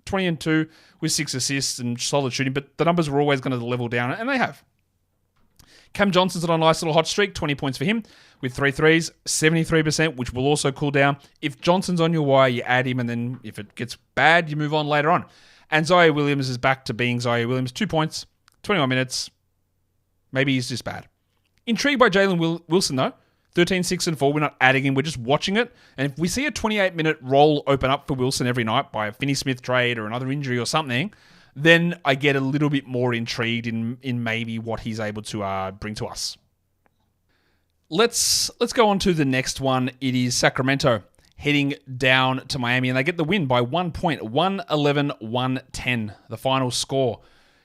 A: 20 and 2 with 6 assists and solid shooting, but the numbers were always going to level down, and they have. Cam Johnson's on a nice little hot streak, 20 points for him with 3 threes, 73%, which will also cool down. If Johnson's on your wire, you add him, and then if it gets bad, you move on later on. And Ziaire Williams is back to being Ziaire Williams, 2 points, 21 minutes. Maybe he's just bad. Intrigued by Jalen Wilson, though. 13, 6, and 4. We're not adding him. We're just watching it. And if we see a 28-minute role open up for Wilson every night by a Finney-Smith trade or another injury or something, then I get a little bit more intrigued in maybe what he's able to bring to us. Let's go on to the next one. It is Sacramento heading down to Miami, and they get the win by 1 point, 111-110, the final score.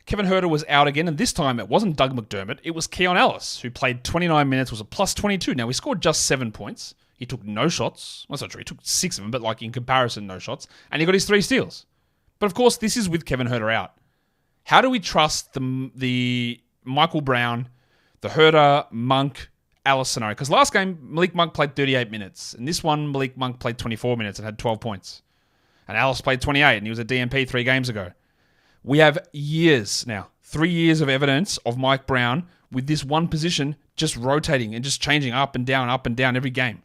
A: Kevin Huerter was out again, and this time it wasn't Doug McDermott, it was Keon Ellis, who played 29 minutes, was a plus 22. Now, he scored just 7 points. He took no shots. Well, that's not true. He took 6 of them, but like in comparison, no shots. And he got his 3 steals. But of course, this is with Kevin Huerter out. How do we trust the Michael Brown, the Huerter, Monk, Ellis scenario? Because last game, Malik Monk played 38 minutes. And this one, Malik Monk played 24 minutes and had 12 points. And Ellis played 28, and he was a DMP 3 games ago. We have years now, 3 years of evidence of Mike Brown with this one position just rotating and just changing up and down every game.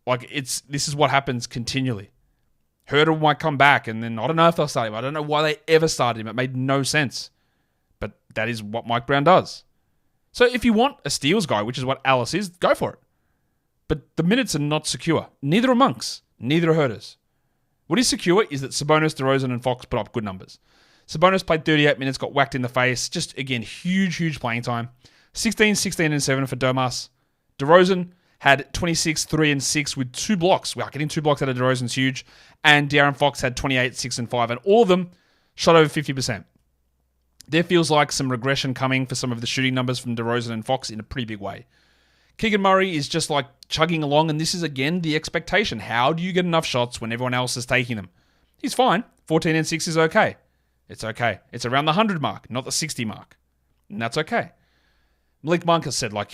A: Like, this is what happens continually. Huerter might come back, and then I don't know if they'll start him. I don't know why they ever started him. It made no sense. But that is what Mike Brown does. So if you want a steals guy, which is what Ellis is, go for it. But the minutes are not secure. Neither are Monk's. Neither are Huerter's. What is secure is that Sabonis, DeRozan, and Fox put up good numbers. Sabonis played 38 minutes, got whacked in the face. Just, again, huge playing time. 16, 16, and 7 for Domas. DeRozan had 26, 3, and 6 with 2 blocks. Wow, getting 2 blocks out of DeRozan's huge. And De'Aaron Fox had 28, 6, and 5. And all of them shot over 50%. There feels like some regression coming for some of the shooting numbers from DeRozan and Fox in a pretty big way. Keegan Murray is just like chugging along, and this is, again, the expectation. How do you get enough shots when everyone else is taking them? He's fine. 14 and 6 is okay. It's okay. It's around the 100 mark, not the 60 mark. And that's okay. Malik Monk has said, like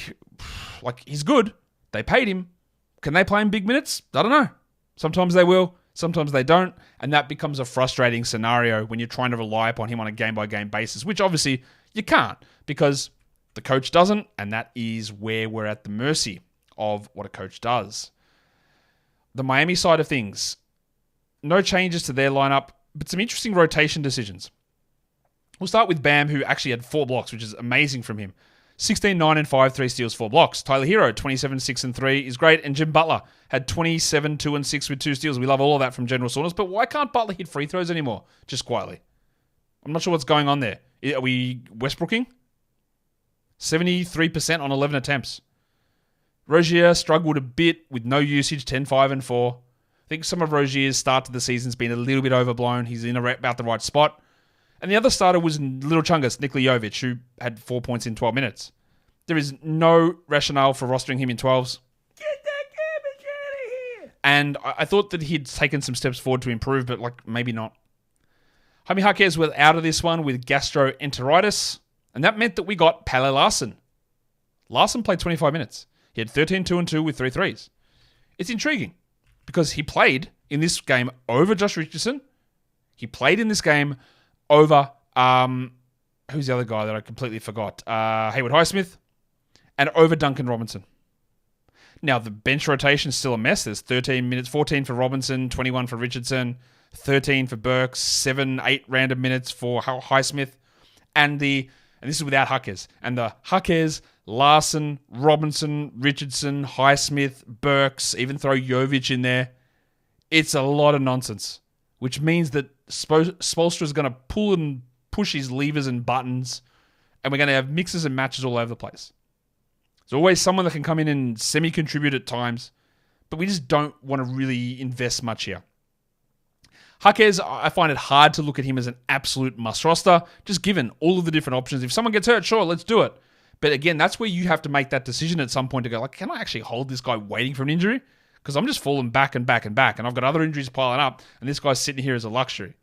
A: he's good. They paid him. Can they play in big minutes? I don't know. Sometimes they will. Sometimes they don't. And that becomes a frustrating scenario when you're trying to rely upon him on a game-by-game basis, which obviously you can't because the coach doesn't, and that is where we're at the mercy of what a coach does. The Miami side of things, no changes to their lineup, but some interesting rotation decisions. We'll start with Bam, who actually had 4 blocks, which is amazing from him. 16, 9, and 5, 3 steals, 4 blocks. Tyler Hero, 27, 6, and 3 is great. And Jim Butler had 27, 2, and 6 with 2 steals. We love all of that from General Saunders, but why can't Butler hit free throws anymore? Just quietly. I'm not sure what's going on there. Are we Westbrooking? 73% on 11 attempts. Rozier struggled a bit with no usage, 10, 5, and 4. I think some of Rozier's start to the season's been a little bit overblown. He's in about the right spot. And the other starter was Little Chungus, Nikola Jovic, who had 4 points in 12 minutes. There is no rationale for rostering him in 12s.
D: Get that garbage out of here!
A: And I thought that he'd taken some steps forward to improve, but maybe not. Jaime Jaquez was out of this one with gastroenteritis, and that meant that we got Pele Larson. Larson played 25 minutes. He had 13, 2, and 2 with 3 threes. It's intriguing because he played in this game over Josh Richardson. He played in this game over, who's the other guy that I completely forgot? Haywood Highsmith, and over Duncan Robinson. Now, the bench rotation is still a mess. There's 13 minutes, 14 for Robinson, 21 for Richardson, 13 for Burks, 7, 8 random minutes for Highsmith, and this is without Jaquez. And the Jaquez, Larson, Robinson, Richardson, Highsmith, Burks, even throw Jovic in there. It's a lot of nonsense, which means that Spoelstra is going to pull and push his levers and buttons, and we're going to have mixes and matches all over the place. There's always someone that can come in and semi-contribute at times, but we just don't want to really invest much here. Jaquez, I find it hard to look at him as an absolute must roster, just given all of the different options. If someone gets hurt, sure, let's do it. But again, that's where you have to make that decision at some point to go, can I actually hold this guy waiting for an injury? Because I'm just falling back and back and back, and I've got other injuries piling up, and this guy's sitting here as a luxury.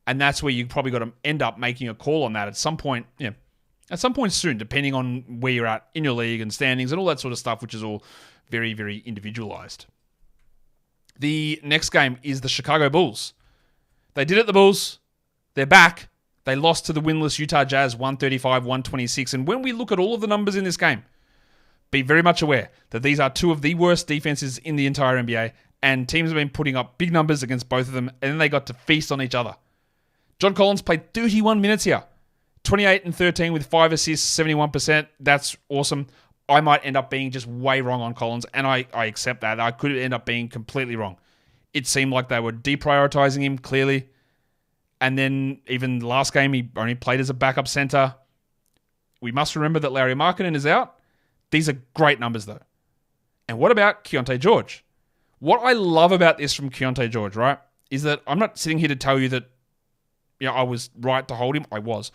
A: And that's where you probably got to end up making a call on that at some point, at some point soon, depending on where you're at in your league and standings and all that sort of stuff, which is all very, very individualized. The next game is the Chicago Bulls. They did it, the Bulls. They're back. They lost to the winless Utah Jazz 135-126. And when we look at all of the numbers in this game, be very much aware that these are two of the worst defenses in the entire NBA, and teams have been putting up big numbers against both of them, and then they got to feast on each other. John Collins played 31 minutes here. 28 and 13 with 5 assists, 71%. That's awesome. I might end up being just way wrong on Collins, and I accept that. I could end up being completely wrong. It seemed like they were deprioritizing him, clearly. And then even the last game, he only played as a backup center. We must remember that Larry Markkinen is out. These are great numbers, though. And what about Keontae George? What I love about this from Keontae George, right, is that I'm not sitting here to tell you that I was right to hold him. I was.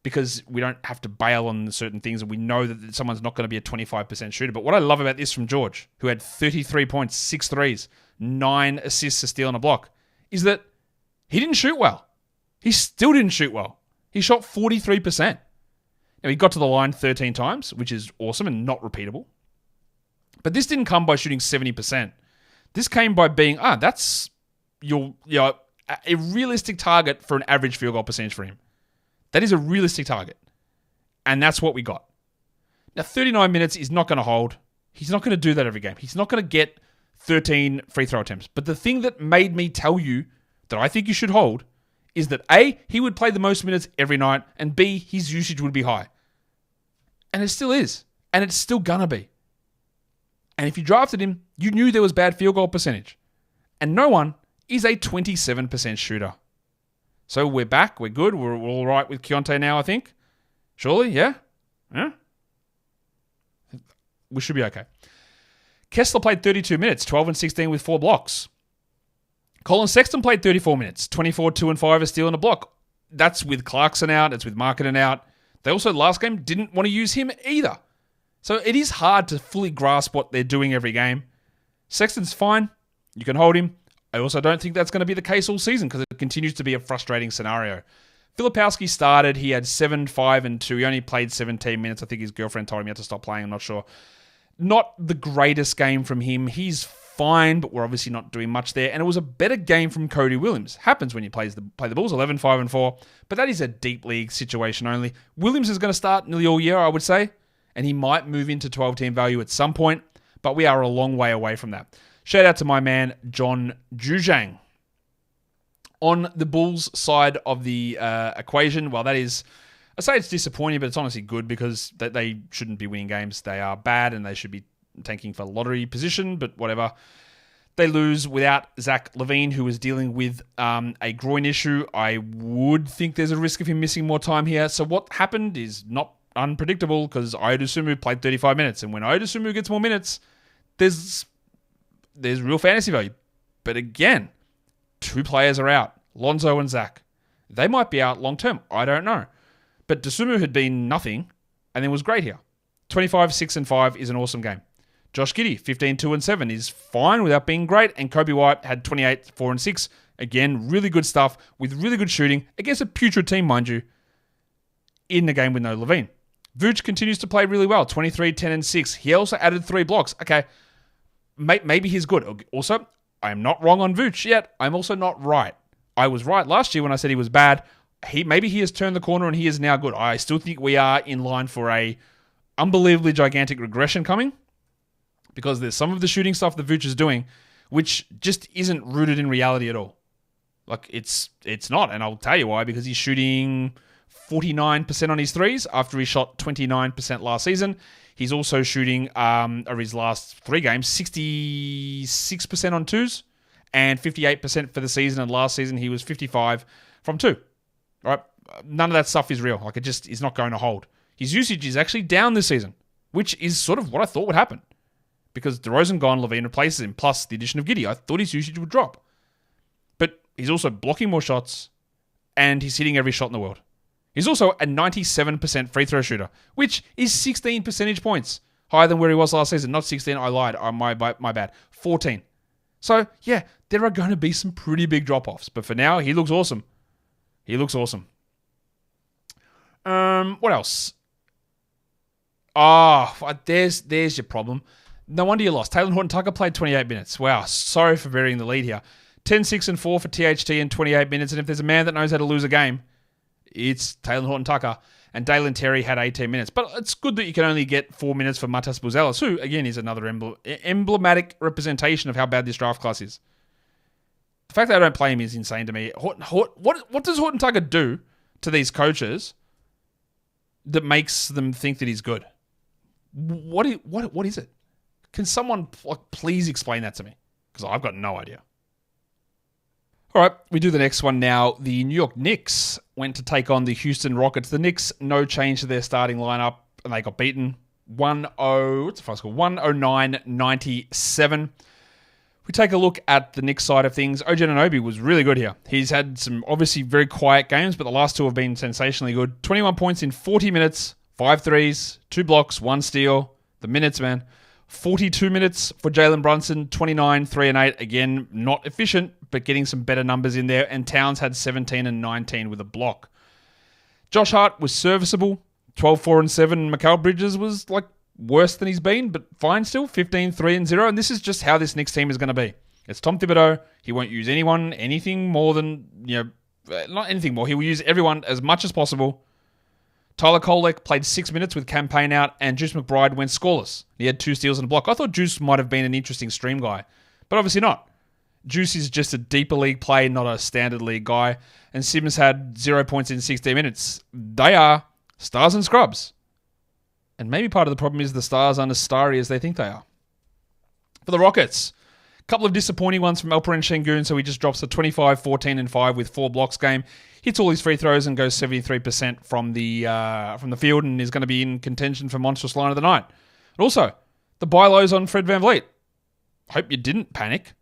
A: Because we don't have to bail on certain things, and we know that someone's not going to be a 25% shooter. But what I love about this from George, who had 33 points, 6 threes, 9 assists, a steal, and a block, is that he didn't shoot well. He still didn't shoot well. He shot 43%. Now, he got to the line 13 times, which is awesome and not repeatable. But this didn't come by shooting 70%. This came by being, that's a realistic target for an average field goal percentage for him. That is a realistic target. And that's what we got. Now, 39 minutes is not going to hold. He's not going to do that every game. He's not going to get 13 free throw attempts. But the thing that made me tell you that I think you should hold is that A, he would play the most minutes every night, and B, his usage would be high. And it still is. And it's still going to be. And if you drafted him, you knew there was bad field goal percentage. And no one is a 27% shooter. So we're back. We're good. We're all right with Keontae now, I think. Surely, yeah? Yeah? We should be okay. Kessler played 32 minutes, 12 and 16 with 4 blocks. Colin Sexton played 34 minutes, 24, 2 and 5, a steal and a block. That's with Clarkson out. It's with Markkinen out. They also, last game, didn't want to use him either. So it is hard to fully grasp what they're doing every game. Sexton's fine. You can hold him. I also don't think that's going to be the case all season because it continues to be a frustrating scenario. Filipowski started. He had 7, 5, and 2. He only played 17 minutes. I think his girlfriend told him he had to stop playing. I'm not sure. Not the greatest game from him. He's fine, but we're obviously not doing much there. And it was a better game from Cody Williams. Happens when you play the Bulls, 11, 5, and 4. But that is a deep league situation only. Williams is going to start nearly all year, I would say. And he might move into 12-team value at some point. But we are a long way away from that. Shout out to my man, John Juzhang. On the Bulls side of the equation, well, that is, I say it's disappointing, but it's honestly good because they shouldn't be winning games. They are bad and they should be tanking for lottery position, but whatever. They lose without Zach LaVine, who is dealing with a groin issue. I would think there's a risk of him missing more time here. So what happened is not unpredictable because Ayo played 35 minutes. And when Ayo gets more minutes, there's real fantasy value. But again, 2 players are out, Lonzo and Zach. They might be out long term. I don't know. But Dosunmu had been nothing and then was great here. 25, 6, and 5 is an awesome game. Josh Giddey, 15, 2, and 7 is fine without being great. And Kobe White had 28, 4, and 6. Again, really good stuff with really good shooting against a putrid team, mind you, in the game with no LaVine. Vooch continues to play really well, 23, 10, and 6. He also added 3 blocks. Okay, maybe he's good. Also, I'm not wrong on Vooch yet. I'm also not right. I was right last year when I said he was bad. Maybe he has turned the corner and he is now good. I still think we are in line for a unbelievably gigantic regression coming because there's some of the shooting stuff that Vooch is doing which just isn't rooted in reality at all. Like, it's not, and I'll tell you why, because he's shooting 49% on his threes after he shot 29% last season. He's also shooting, over his last 3 games, 66% on 2s and 58% for the season. And last season, he was 55 from 2. Right? None of that stuff is real. Like, it just is not going to hold. His usage is actually down this season, which is sort of what I thought would happen. Because DeRozan gone, LaVine replaces him, plus the addition of Giddey. I thought his usage would drop. But he's also blocking more shots, and he's hitting every shot in the world. He's also a 97% free throw shooter, which is 16 percentage points higher than where he was last season. Not 16, I lied. My bad. 14. So, yeah, there are going to be some pretty big drop-offs. But for now, he looks awesome. He looks awesome. What else? There's your problem. No wonder you lost. Taylor Horton-Tucker played 28 minutes. Wow, sorry for burying the lead here. 10, 6, and 4 for THT in 28 minutes. And if there's a man that knows how to lose a game, it's Taylor Horton-Tucker. And Dalen Terry had 18 minutes. But it's good that you can only get 4 minutes for Matas Buzelis, who, again, is another emblematic representation of how bad this draft class is. The fact that I don't play him is insane to me. What does Horton-Tucker do to these coaches that makes them think that he's good? What is it? Can someone please explain that to me? Because I've got no idea. All right, we do the next one now. The New York Knicks went to take on the Houston Rockets. The Knicks, no change to their starting lineup, and they got beaten 109-97. We take a look at the Knicks side of things. OG Anunoby was really good here. He's had some obviously very quiet games, but the last two have been sensationally good. 21 points in 40 minutes, 5 threes, 2 blocks, 1 steal. The minutes, man. 42 minutes for Jalen Brunson, 29, 3 and 8. Again, not efficient, but getting some better numbers in there. And Towns had 17 and 19 with a block. Josh Hart was serviceable, 12, 4 and 7. Mikal Bridges was worse than he's been, but fine still, 15, 3 and 0. And this is just how this Knicks team is going to be. It's Tom Thibodeau. He won't use anything more than, not anything more. He will use everyone as much as possible. Tyler Kolek played 6 minutes with campaign out, and Juice McBride went scoreless. He had 2 steals and a block. I thought Juice might have been an interesting stream guy, but obviously not. Juice is just a deeper league play, not a standard league guy. And Sims had 0 points in 16 minutes. They are stars and scrubs. And maybe part of the problem is the stars aren't as starry as they think they are. For the Rockets, a couple of disappointing ones from Alperen Şengün, so he just drops a 25, 14, and 5 with 4 blocks game. Hits all his free throws and goes 73% from the field and is going to be in contention for monstrous line of the night. And also, the buy lows on Fred VanVleet. Hope you didn't panic.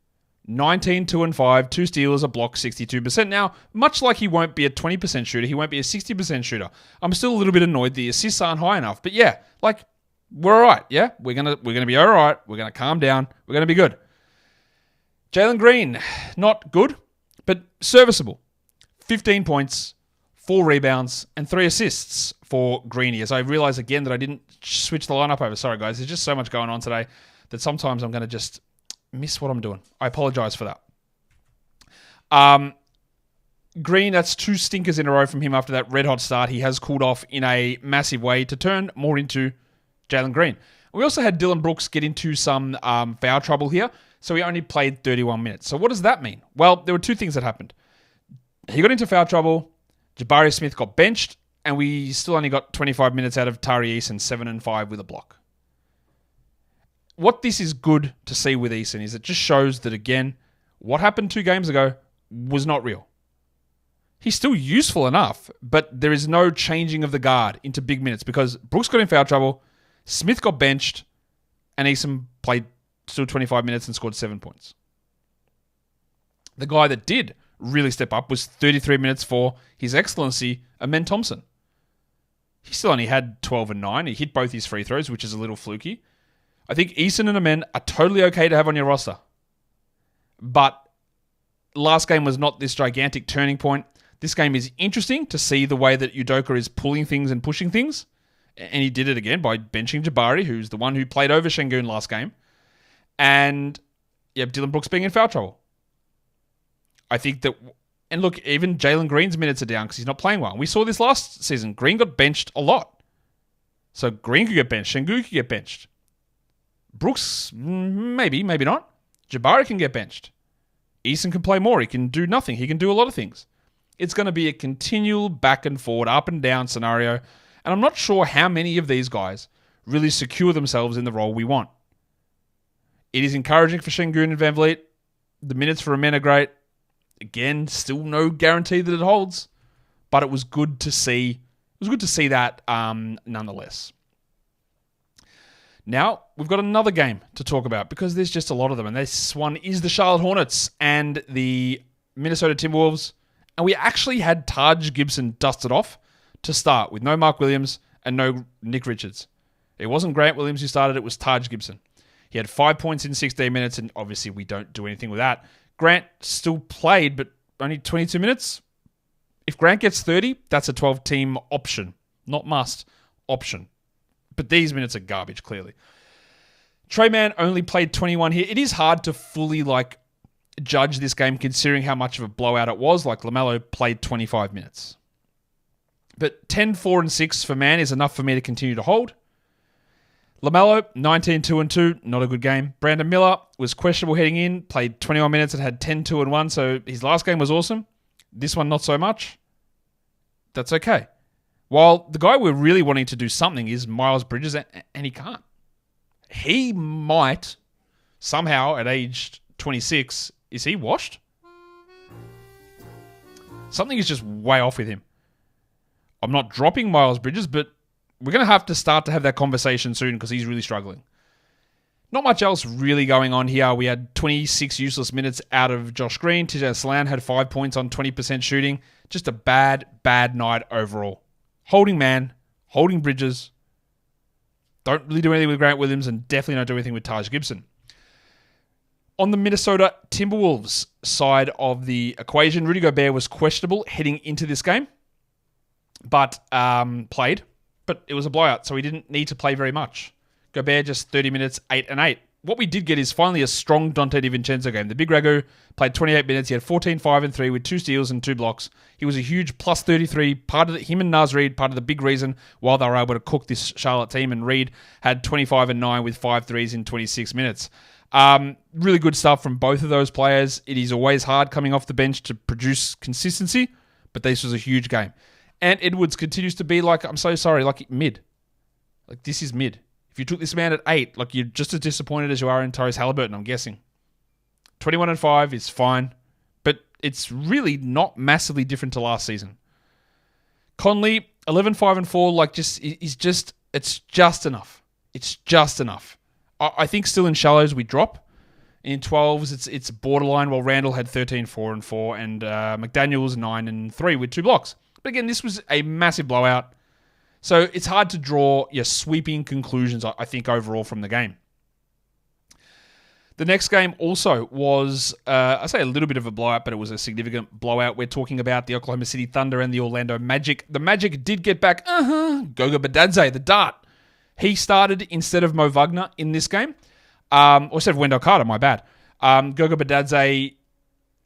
A: 19, 2 and 5, 2 steals, a block, 62%. Now, much like he won't be a 20% shooter, he won't be a 60% shooter. I'm still a little bit annoyed the assists aren't high enough. But yeah, we're all right. Yeah, we're gonna be all right. We're gonna calm down. We're gonna be good. Jalen Green, not good, but serviceable. 15 points, 4 rebounds, and 3 assists for Greeny. As I realize again that I didn't switch the lineup over. Sorry, guys. There's just so much going on today that sometimes I'm going to just miss what I'm doing. I apologize for that. Green, that's 2 stinkers in a row from him after that red-hot start. He has cooled off in a massive way to turn more into Jalen Green. We also had Dylan Brooks get into some foul trouble here, so he only played 31 minutes. So what does that mean? Well, there were 2 things that happened. He got into foul trouble, Jabari Smith got benched, and we still only got 25 minutes out of Tari Eason, 7 and 5 with a block. What this is good to see with Eason is it just shows that, again, what happened 2 games ago was not real. He's still useful enough, but there is no changing of the guard into big minutes because Brooks got in foul trouble, Smith got benched, and Eason played still 25 minutes and scored 7 points. The guy that did really step up was 33 minutes for his excellency, Amen Thompson. He still only had 12 and 9. He hit both his free throws, which is a little fluky. I think Eason and Amen are totally okay to have on your roster. But last game was not this gigantic turning point. This game is interesting to see the way that Udoka is pulling things and pushing things. And he did it again by benching Jabari, who's the one who played over Şengün last game. And Dylan Brooks being in foul trouble. I think that, and look, even Jalen Green's minutes are down because he's not playing well. We saw this last season. Green got benched a lot. So Green could get benched. Şengün could get benched. Brooks, maybe not. Jabari can get benched. Eason can play more. He can do nothing. He can do a lot of things. It's going to be a continual back and forward, up and down scenario. And I'm not sure how many of these guys really secure themselves in the role we want. It is encouraging for Şengün and VanVleet. The minutes for Amen are great. Again, still no guarantee that it holds, but it was good to see. It was good to see that nonetheless. Now, we've got another game to talk about because there's just a lot of them, and this one is the Charlotte Hornets and the Minnesota Timberwolves, and we actually had Taj Gibson dusted off to start with no Mark Williams and no Nick Richards. It wasn't Grant Williams who started, it was Taj Gibson. He had 5 points in 16 minutes, and obviously we don't do anything with that. Grant still played, but only 22 minutes. If Grant gets 30, that's a 12-team option. Not must, option. But these minutes are garbage, clearly. Trey Mann only played 21 here. It is hard to fully judge this game considering how much of a blowout it was. LaMelo played 25 minutes. But 10, 4, and 6 for Mann is enough for me to continue to hold. LaMelo, 19, 2, and 2, not a good game. Brandon Miller was questionable heading in, played 21 minutes and had 10, 2, and 1, so his last game was awesome. This one, not so much. That's okay. While the guy we're really wanting to do something is Miles Bridges, and he can't. He might somehow, at age 26, is he washed? Something is just way off with him. I'm not dropping Miles Bridges, but we're going to have to have that conversation soon because he's really struggling. Not much else really going on here. We had 26 useless minutes out of Josh Green. TJ Slan had 5 points on 20% shooting. Just a bad night overall. Holding man, holding Bridges. Don't really do anything with Grant Williams and definitely don't do anything with Taj Gibson. On the Minnesota Timberwolves side of the equation, Rudy Gobert was questionable heading into this game, but played. But it was a blowout, so he didn't need to play very much. Gobert just 30 minutes, 8 and 8. What we did get is finally a strong Dante DiVincenzo game. The big Ragu played 28 minutes. He had 14, 5 and 3 with 2 steals and 2 blocks. He was a huge plus 33. Him and Naz Reid, part of the big reason why they were able to cook this Charlotte team. And Reid had 25 and 9 with 5 threes in 26 minutes. Really good stuff from both of those players. It is always hard coming off the bench to produce consistency, but this was a huge game. And Edwards continues to be like, I'm so sorry, like mid. Like this is mid. If you took this man at 8, like you're just as disappointed as you are in Tyrese Haliburton, I'm guessing. 21 and 5 is fine, but it's really not massively different to last season. Conley, 11, 5 and 4, like it's just enough. It's just enough. I think still in shallows we drop. In 12s, it's borderline, while Randall had 13, 4 and 4, and McDaniels 9 and 3 with 2 blocks. But again, this was a massive blowout. So it's hard to draw your sweeping conclusions, I think, overall from the game. The next game also was, I say a little bit of a blowout, but it was a significant blowout. We're talking about the Oklahoma City Thunder and the Orlando Magic. The Magic did get back, Goga Bitadze, the Dart. He started instead of Mo Wagner in this game. Or instead of Wendell Carter, my bad. Goga Bitadze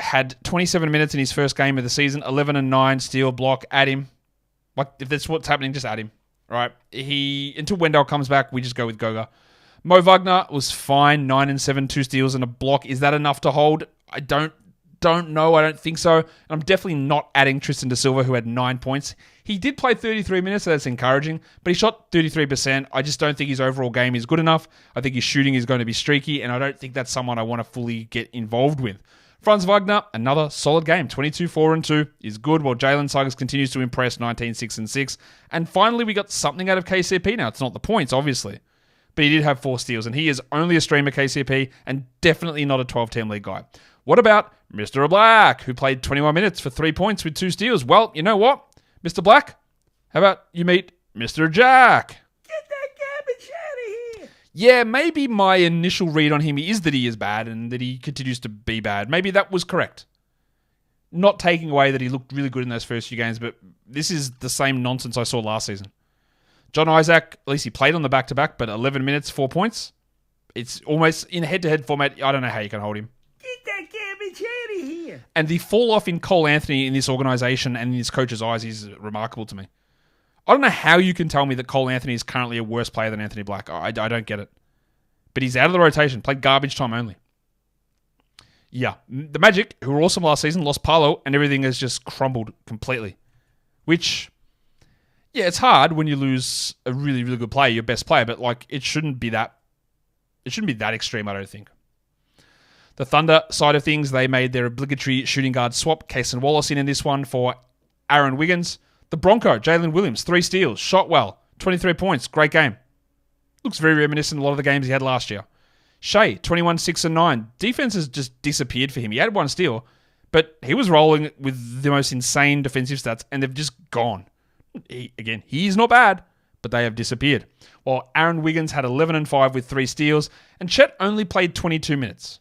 A: had 27 minutes in his first game of the season, 11 and 9, steal, block, add him. Like, if that's what's happening, just add him, right? Until Wendell comes back, we just go with Goga. Mo Wagner was fine, 9 and 7, 2 steals and a block. Is that enough to hold? I don't know. I don't think so. I'm definitely not adding Tristan Da Silva, who had 9 points. He did play 33 minutes, so that's encouraging, but he shot 33%. I just don't think his overall game is good enough. I think his shooting is going to be streaky, and I don't think that's someone I want to fully get involved with. Franz Wagner, another solid game. 22, 4 and 2 is good, while Jalen Suggs continues to impress, 19, 6 and 6. And finally, we got something out of KCP now. It's not the points, obviously, but he did have 4 steals, and he is only a streamer KCP and definitely not a 12-team league guy. What about Mr. Black, who played 21 minutes for 3 points with 2 steals? Well, you know what, Mr. Black? How about you meet Mr. Jack?
D: Get that garbage out of here!
A: Yeah, maybe my initial read on him is that he is bad and that he continues to be bad. Maybe that was correct. Not taking away that he looked really good in those first few games, but this is the same nonsense I saw last season. John Isaac, at least he played on the back-to-back, but 11 minutes, 4 points. It's almost in a head-to-head format. I don't know how you can hold him.
D: Get that garbage out of here!
A: And the fall-off in Cole Anthony in this organization and in his coach's eyes is remarkable to me. I don't know how you can tell me that Cole Anthony is currently a worse player than Anthony Black. I don't get it. But he's out of the rotation. Played garbage time only. Yeah. The Magic, who were awesome last season, lost Paolo, and everything has just crumbled completely. Which, yeah, it's hard when you lose a really, really good player, your best player, but like it shouldn't be that extreme, I don't think. The Thunder side of things, they made their obligatory shooting guard swap. Cason Wallace in this one for Aaron Wiggins. The Bronco, Jalen Williams, 3 steals, shot well, 23 points, great game. Looks very reminiscent of a lot of the games he had last year. Shea, 21, 6 and 9. Defense has just disappeared for him. He had 1 steal, but he was rolling with the most insane defensive stats, and they've just gone. He's not bad, but they have disappeared. While Aaron Wiggins had 11 and 5 with 3 steals, and Chet only played 22 minutes.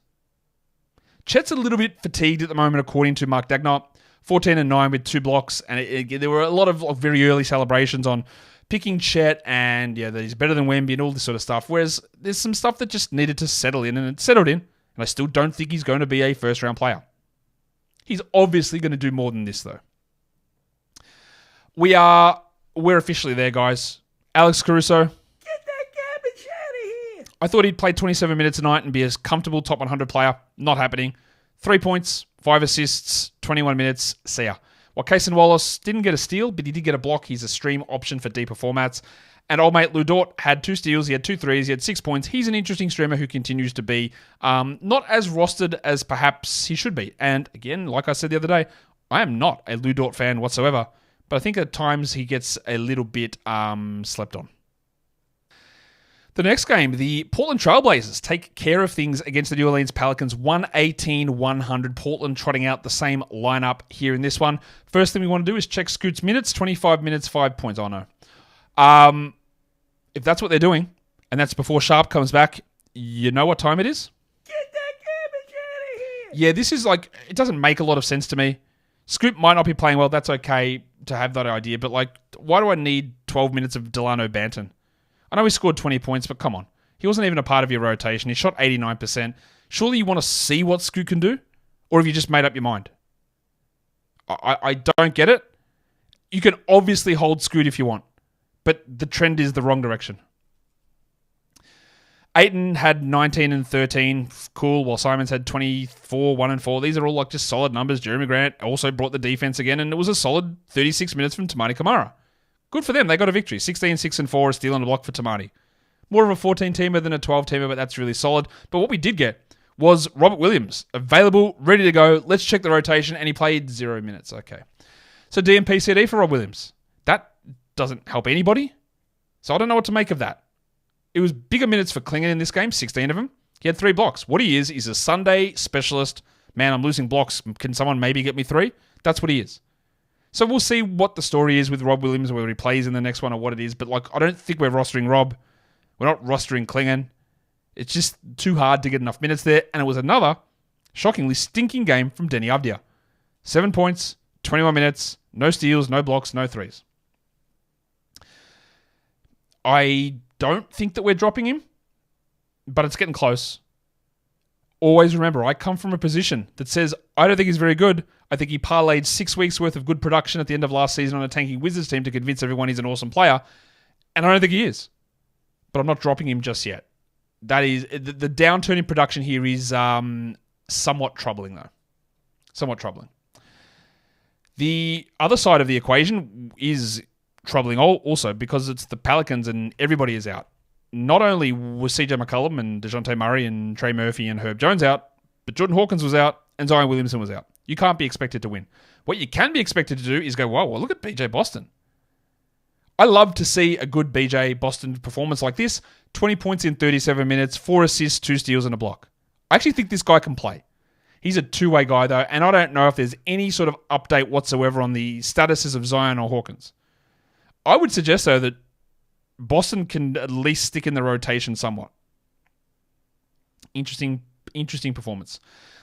A: Chet's a little bit fatigued at the moment, according to Mark Dagnott. 14 and 9 with 2 blocks, and there were a lot of very early celebrations on picking Chet and that he's better than Wemby and all this sort of stuff, whereas there's some stuff that just needed to settle in, and it settled in, and I still don't think he's going to be a first-round player. He's obviously going to do more than this, though. We're officially there, guys. Alex Caruso.
D: Get that garbage out of here!
A: I thought he'd play 27 minutes a night and be a comfortable top 100 player. Not happening. 3 points, 5 assists, 21 minutes, see ya. While Cason Wallace didn't get a steal, but he did get a block. He's a stream option for deeper formats. And old mate Lou Dort had 2 steals, he had 2 threes, he had 6 points. He's an interesting streamer who continues to be not as rostered as perhaps he should be. And again, like I said the other day, I am not a Lou Dort fan whatsoever, but I think at times he gets a little bit slept on. The next game, the Portland Trailblazers take care of things against the New Orleans Pelicans, 118-100. Portland trotting out the same lineup here in this one. First thing we want to do is check Scoot's minutes, 25 minutes, 5 points. Oh no. If that's what they're doing, and that's before Sharp comes back, you know what time it is?
D: Get that garbage out of here.
A: Yeah, this is like, it doesn't make a lot of sense to me. Scoot might not be playing well. That's okay to have that idea, but like, why do I need 12 minutes of Delano Banton? I know he scored 20 points, but come on. He wasn't even a part of your rotation. He shot 89%. Surely you want to see what Scoot can do? Or have you just made up your mind? I don't get it. You can obviously hold Scoot if you want, but the trend is the wrong direction. Ayton had 19 and 13, cool, while Simons had 24, 1 and 4. These are all like just solid numbers. Jeremy Grant also brought the defense again, and it was a solid 36 minutes from Tamani Kamara. Good for them. They got a victory. 16, 6 and 4, a steal on the block for Tamani. More of a 14-teamer than a 12-teamer, but that's really solid. But what we did get was Robert Williams, available, ready to go. Let's check the rotation, and he played 0 minutes. Okay. So DMP CD for Rob Williams. That doesn't help anybody. So I don't know what to make of that. It was bigger minutes for Klingon in this game, 16 of them. He had 3 blocks. What he is a Sunday specialist. Man, I'm losing blocks. Can someone maybe get me 3? That's what he is. So we'll see what the story is with Rob Williams, whether he plays in the next one or what it is. But like, I don't think we're rostering Rob. We're not rostering Klingon. It's just too hard to get enough minutes there. And it was another shockingly stinking game from Denny Avdia. 7 points, 21 minutes, no steals, no blocks, no threes. I don't think that we're dropping him, but it's getting close. Always remember, I come from a position that says, I don't think he's very good. I think he parlayed 6 weeks worth of good production at the end of last season on a tanking Wizards team to convince everyone he's an awesome player. And I don't think he is. But I'm not dropping him just yet. That is, the downturn in production here is somewhat troubling though. Somewhat troubling. The other side of the equation is troubling also because it's the Pelicans and everybody is out. Not only was CJ McCollum and DeJounte Murray and Trey Murphy and Herb Jones out, but Jordan Hawkins was out and Zion Williamson was out. You can't be expected to win. What you can be expected to do is go, wow, well, look at BJ Boston. I love to see a good BJ Boston performance like this. 20 points in 37 minutes, 4 assists, 2 steals and a block. I actually think this guy can play. He's a two-way guy though, and I don't know if there's any sort of update whatsoever on the statuses of Zion or Hawkins. I would suggest though that Boston can at least stick in the rotation somewhat. Interesting performance.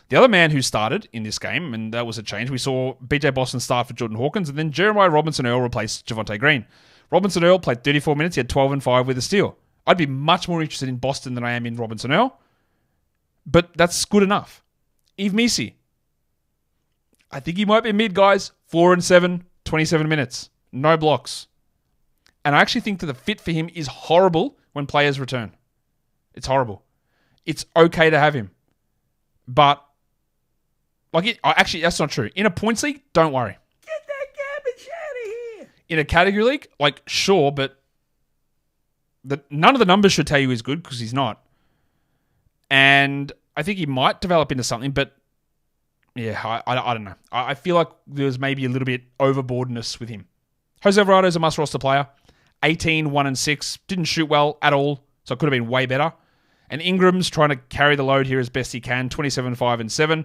A: The other man who started in this game, and that was a change, we saw BJ Boston start for Jordan Hawkins, and then Jeremiah Robinson-Earl replaced Javonte Green. Robinson-Earl played 34 minutes, he had 12 and 5 with a steal. I'd be much more interested in Boston than I am in Robinson-Earl, but that's good enough. Yves Missi. I think he might be mid, guys. 4 and 7, 27 minutes. No blocks. And I actually think that the fit for him is horrible when players return. It's horrible. It's okay to have him. But, actually, that's not true. In a points league, don't worry.
D: Get that garbage out of here.
A: In a category league, sure, but none of the numbers should tell you he's good because he's not. And I think he might develop into something, but yeah, I don't know. I feel like there's maybe a little bit overboardness with him. Jose Alvarado's a must-roster player. 18, 1 and 6. Didn't shoot well at all, so it could have been way better. And Ingram's trying to carry the load here as best he can. 27, 5 and 7.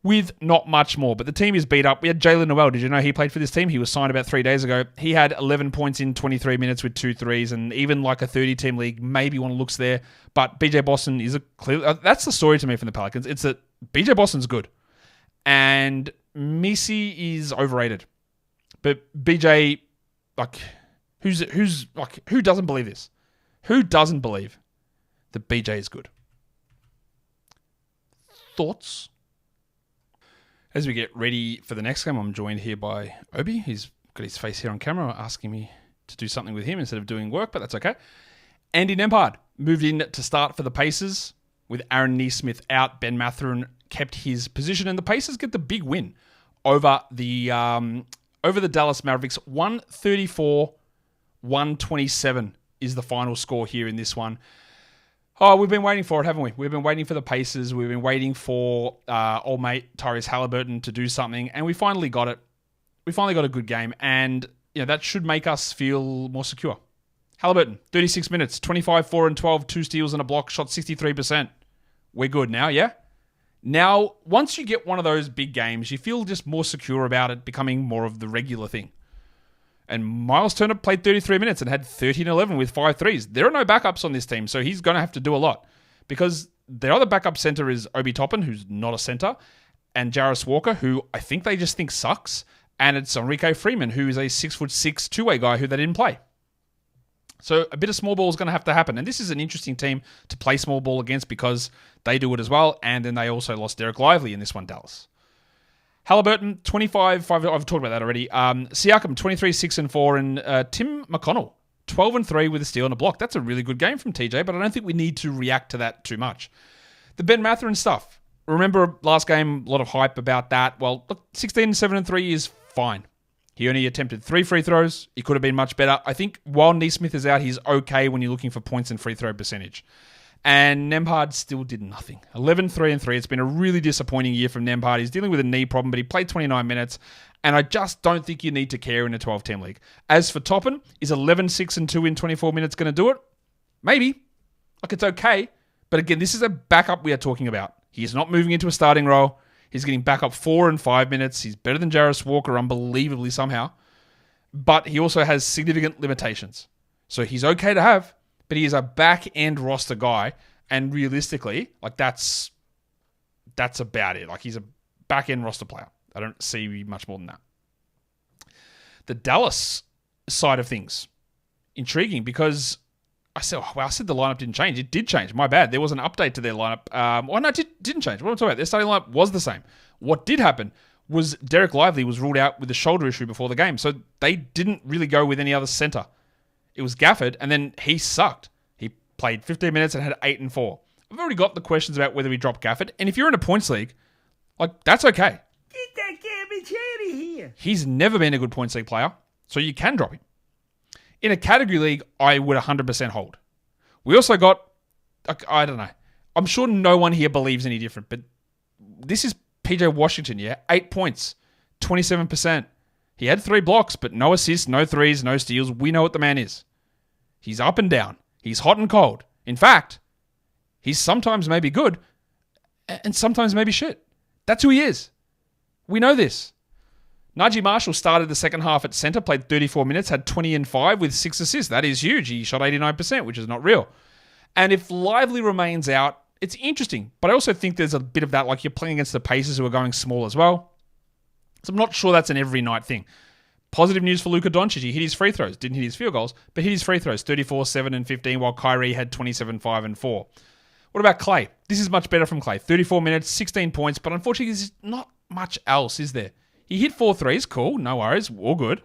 A: With not much more. But the team is beat up. We had Jalen Noel. Did you know he played for this team? He was signed about 3 days ago. He had 11 points in 23 minutes with 2 threes. And even like a 30-team league, maybe one looks there. But BJ Boston is a clear... That's the story to me from the Pelicans. It's that BJ Boston's good. And Missy is overrated. But BJ, who doesn't believe this? Who doesn't believe that BJ is good? Thoughts? As we get ready for the next game, I'm joined here by Obi. He's got his face here on camera asking me to do something with him instead of doing work, but that's okay. Andy Nembhard moved in to start for the Pacers with Aaron Nesmith out. Ben Mathurin kept his position, and the Pacers get the big win over the Dallas Mavericks. 134-127 is the final score here in this one. Oh, we've been waiting for it, haven't we? We've been waiting for the Pacers. We've been waiting for old mate Tyrese Haliburton to do something, and we finally got it. We finally got a good game, and that should make us feel more secure. Haliburton, 36 minutes, 25, 4 and 12, 2 steals and a block, shot 63%. We're good now, yeah? Now, once you get one of those big games, you feel just more secure about it becoming more of the regular thing. And Miles Turner played 33 minutes and had 13-11 with 5 threes. There are no backups on this team, so he's going to have to do a lot. Because their other backup center is Obi Toppin, who's not a center, and Jarris Walker, who I think they just think sucks. And it's Enrique Freeman, who is a 6'6" two-way guy who they didn't play. So a bit of small ball is going to have to happen. And this is an interesting team to play small ball against because they do it as well. And then they also lost Derek Lively in this one, Dallas. Haliburton, 25, 5, I've talked about that already. Siakam, 23, 6 and 4. And Tim McConnell, 12 and 3 with a steal and a block. That's a really good game from TJ, but I don't think we need to react to that too much. The Ben Mathurin stuff. Remember last game, a lot of hype about that. Well, look, 16, 7 and 3 is fine. He only attempted 3 free throws. He could have been much better. I think while Neesmith is out, he's okay when you're looking for points and free throw percentage. And Nembhard still did nothing. 11, 3 and 3. It's been a really disappointing year from Nembhard. He's dealing with a knee problem, but he played 29 minutes. And I just don't think you need to care in a 12-team league. As for Toppin, is 11, 6 and 2 in 24 minutes going to do it? Maybe. Like, it's okay. But again, this is a backup we are talking about. He is not moving into a starting role. He's getting back up 4 and 5 minutes. He's better than Jarris Walker, unbelievably somehow. But he also has significant limitations. So he's okay to have, but he is a back-end roster guy. And realistically, like that's about it. Like he's a back-end roster player. I don't see much more than that. The Dallas side of things, intriguing because I said the lineup didn't change. It did change. My bad. There was an update to their lineup. It didn't change. What am I talking about? Their starting lineup was the same. What did happen was Derek Lively was ruled out with a shoulder issue before the game, so they didn't really go with any other center. It was Gafford, and then he sucked. He played 15 minutes and had 8 and 4. I've already got the questions about whether we drop Gafford, and if you're in a points league, like that's okay.
D: Get that garbage out of here.
A: He's never been a good points league player, so you can drop him. In a category league, I would 100% hold. We also got, I don't know. I'm sure no one here believes any different, but this is PJ Washington, yeah? 8 points, 27%. He had 3 blocks, but no assists, no threes, no steals. We know what the man is. He's up and down. He's hot and cold. In fact, he's sometimes maybe good and sometimes maybe shit. That's who he is. We know this. Najee Marshall started the second half at center, played 34 minutes, had 20 and 5 with 6 assists. That is huge. He shot 89%, which is not real. And if Lively remains out, it's interesting. But I also think there's a bit of that, like you're playing against the Pacers who are going small as well. So I'm not sure that's an every night thing. Positive news for Luka Doncic. He hit his free throws. Didn't hit his field goals, but hit his free throws. 34, 7 and 15, while Kyrie had 27, 5 and 4. What about Klay? This is much better from Klay. 34 minutes, 16 points, but unfortunately there's not much else, is there? He hit 4 threes, cool, no worries, all good.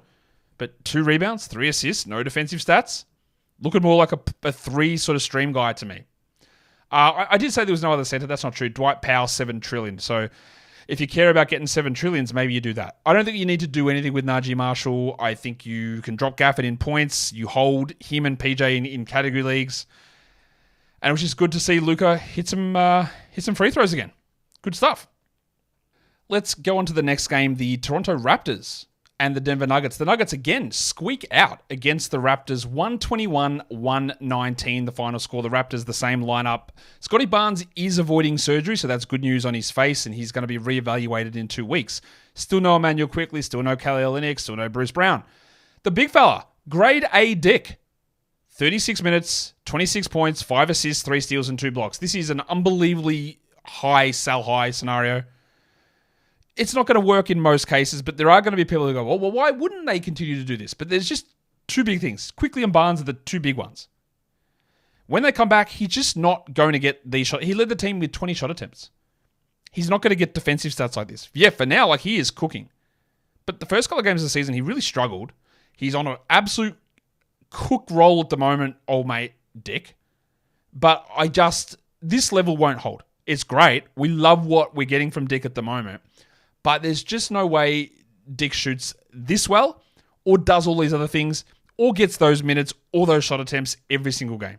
A: But 2 rebounds, 3 assists, no defensive stats. Looking more like a 3 sort of stream guy to me. I did say there was no other center. That's not true. Dwight Powell, 7 trillion. So if you care about getting 7 trillions, maybe you do that. I don't think you need to do anything with Najee Marshall. I think you can drop Gafford in points. You hold him and PJ in category leagues. And it was just good to see Luka hit some free throws again. Good stuff. Let's go on to the next game, the Toronto Raptors and the Denver Nuggets. The Nuggets, again, squeak out against the Raptors, 121-119, the final score. The Raptors, the same lineup. Scotty Barnes is avoiding surgery, so that's good news on his face, and he's going to be reevaluated in 2 weeks. Still no Emmanuel Quickley, still no Kelly Olynyk, still no Bruce Brown. The big fella, grade A Dick, 36 minutes, 26 points, 5 assists, 3 steals, and 2 blocks. This is an unbelievably high, sell high scenario. It's not going to work in most cases, but there are going to be people who go, well, why wouldn't they continue to do this? But there's just 2 big things. Quickley and Barnes are the 2 big ones. When they come back, he's just not going to get these shots. He led the team with 20 shot attempts. He's not going to get defensive stats like this. Yeah, for now, like he is cooking. But the first couple of games of the season, he really struggled. He's on an absolute cook roll at the moment, old mate Dick. But this level won't hold. It's great. We love what we're getting from Dick at the moment. but there's just no way Dick shoots this well or does all these other things or gets those minutes or those shot attempts every single game.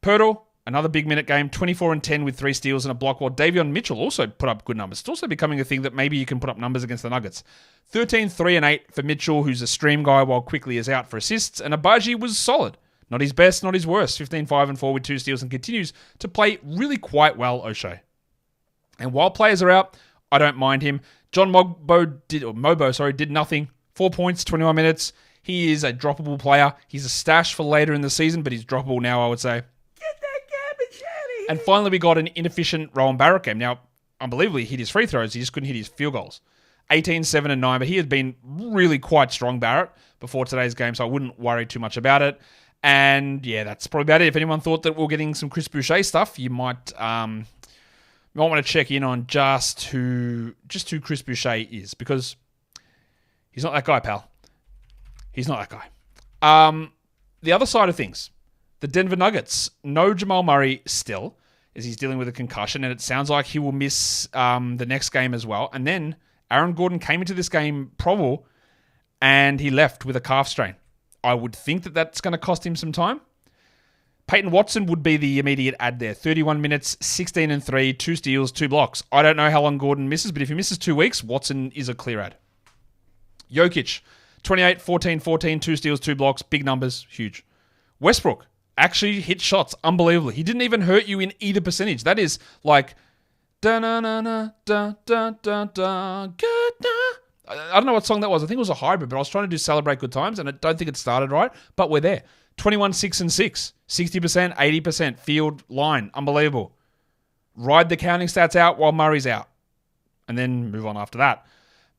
A: Pirtle, another big minute game, 24 and 10 with 3 steals and a block, while Davion Mitchell also put up good numbers. It's also becoming a thing that maybe you can put up numbers against the Nuggets. 13, 3 and 8 for Mitchell, who's a stream guy while Quickly is out for assists, and Abaji was solid. Not his best, not his worst. 15, 5 and 4 with 2 steals and continues to play really quite well, O'Shea. And while players are out, I don't mind him. John Mobo did nothing. 4 points, 21 minutes. He is a droppable player. He's a stash for later in the season, but he's droppable now, I would say.
D: Get that garbage out of here.
A: And finally, we got an inefficient Rowan Barrett game. Now, unbelievably, he hit his free throws. He just couldn't hit his field goals. 18, 7 and 9, but he had been really quite strong, Barrett, before today's game, so I wouldn't worry too much about it. And yeah, that's probably about it. If anyone thought that we're getting some Chris Boucher stuff, you might want to check in on just who Chris Boucher is, because he's not that guy, pal. He's not that guy. The other side of things, the Denver Nuggets. No Jamal Murray still, as he's dealing with a concussion, and it sounds like he will miss the next game as well. And then Aaron Gordon came into this game probable, and he left with a calf strain. I would think that that's going to cost him some time. Peyton Watson would be the immediate add there. 31 minutes, 16 and 3, 2 steals, 2 blocks. I don't know how long Gordon misses, but if he misses 2 weeks, Watson is a clear add. Jokic, 28, 14, 14, 2 steals, 2 blocks, big numbers, huge. Westbrook actually hit shots unbelievably. He didn't even hurt you in either percentage. That is like I don't know what song that was. I think it was a hybrid, but I was trying to do Celebrate Good Times, and I don't think it started right, but we're there. 21, 6 and 6, 60%, 80% field line, unbelievable. Ride the counting stats out while Murray's out, and then move on after that.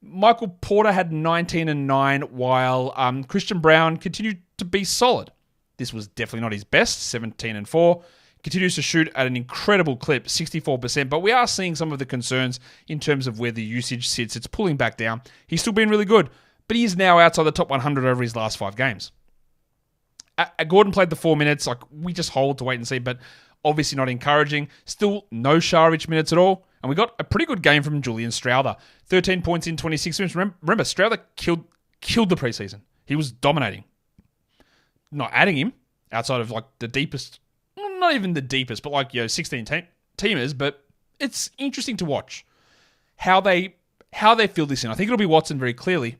A: Michael Porter had 19 and 9, while Christian Brown continued to be solid. This was definitely not his best, 17 and 4. Continues to shoot at an incredible clip, 64%, but we are seeing some of the concerns in terms of where the usage sits. It's pulling back down. He's still been really good, but he is now outside the top 100 over his last 5 games. Gordon played the 4 minutes. Like, we just hold to wait and see, but obviously not encouraging. Still no Šarić minutes at all. And we got a pretty good game from Julian Strawther. 13 points in 26 minutes. Remember, Strawther killed the preseason. He was dominating. Not adding him outside of like the deepest, not even the deepest, but like 16 teamers. But it's interesting to watch how they fill this in. I think it'll be Watson very clearly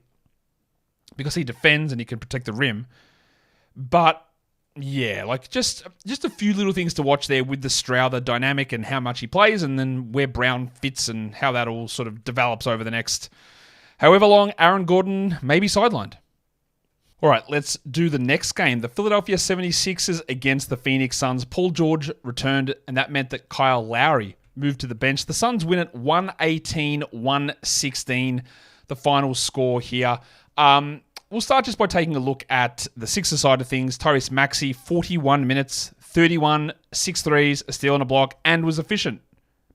A: because he defends and he can protect the rim. But yeah, like just a few little things to watch there with the Strawther dynamic and how much he plays, and then where Brown fits and how that all sort of develops over the next however long Aaron Gordon may be sidelined. All right, let's do the next game. The Philadelphia 76ers against the Phoenix Suns. Paul George returned, and that meant that Kyle Lowry moved to the bench. The Suns win at 118-116, the final score here. We'll start just by taking a look at the Sixers side of things. Tyrese Maxey, 41 minutes, 31, 6 threes, a steal and a block, and was efficient.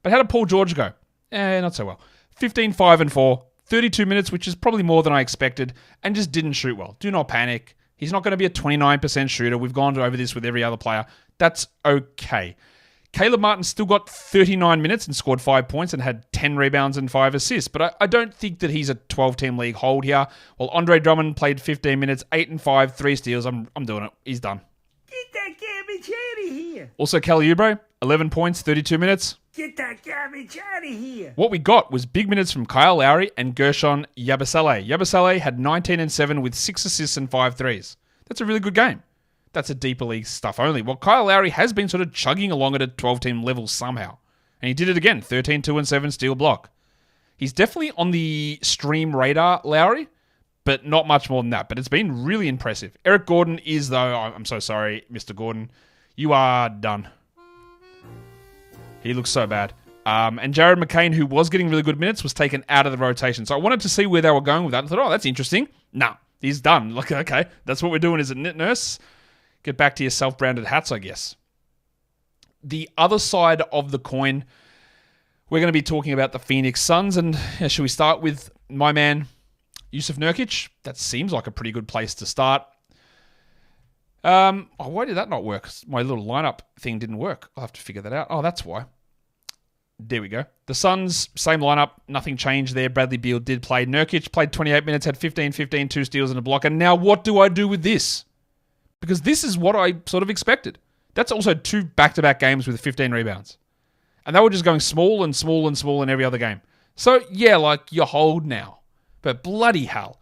A: But how did Paul George go? Not so well. 15, 5 and 4, 32 minutes, which is probably more than I expected, and just didn't shoot well. Do not panic. He's not going to be a 29% shooter. We've gone over this with every other player. That's okay. Caleb Martin still got 39 minutes and scored 5 points and had 10 rebounds and 5 assists, but I don't think that he's a 12-team league hold here. While Andre Drummond played 15 minutes, 8 and 5, 3 steals. I'm doing it. He's done.
D: Get that garbage out of here.
A: Also, Kelly Oubre, 11 points, 32 minutes.
D: Get that garbage out of here.
A: What we got was big minutes from Kyle Lowry and Gershon Yabusele. Yabusele had 19 and 7 with 6 assists and 5 threes. That's a really good game. That's a deeper league stuff only. Well, Kyle Lowry has been sort of chugging along at a 12-team level somehow. And he did it again. 13, 2 and 7, steal block. He's definitely on the stream radar, Lowry, but not much more than that. But it's been really impressive. Eric Gordon is, though, I'm so sorry, Mr. Gordon. You are done. He looks so bad. And Jared McCain, who was getting really good minutes, was taken out of the rotation. So I wanted to see where they were going with that. I thought, oh, that's interesting. Nah, he's done. Like, okay, that's what we're doing, is it, Nurse? Get back to your self-branded hats, I guess. The other side of the coin, we're going to be talking about the Phoenix Suns. And should we start with my man, Jusuf Nurkic? That seems like a pretty good place to start. Why did that not work? My little lineup thing didn't work. I'll have to figure that out. Oh, that's why. There we go. The Suns, same lineup. Nothing changed there. Bradley Beal did play. Nurkic played 28 minutes, had 15, 2 steals and a block. And now what do I do with this? Because this is what I sort of expected. That's also 2 back-to-back games with 15 rebounds. And they were just going small and small and small in every other game. So, yeah, like, you hold now. But bloody hell.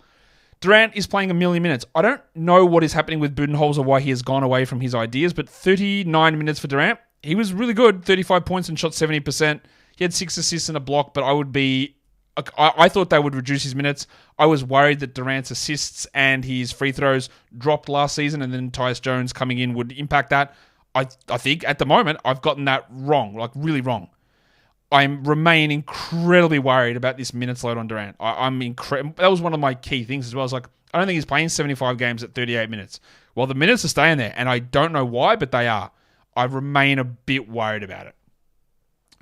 A: Durant is playing a million minutes. I don't know what is happening with Budenholzer, why he has gone away from his ideas, but 39 minutes for Durant. He was really good, 35 points and shot 70%. He had 6 assists and a block, but I thought they would reduce his minutes. I was worried that Durant's assists and his free throws dropped last season, and then Tyus Jones coming in would impact that. I think at the moment I've gotten that wrong, like really wrong. I remain incredibly worried about this minutes load on Durant. That was one of my key things as well. I was like, I don't think he's playing 75 games at 38 minutes. Well, the minutes are staying there, and I don't know why, but they are. I remain a bit worried about it.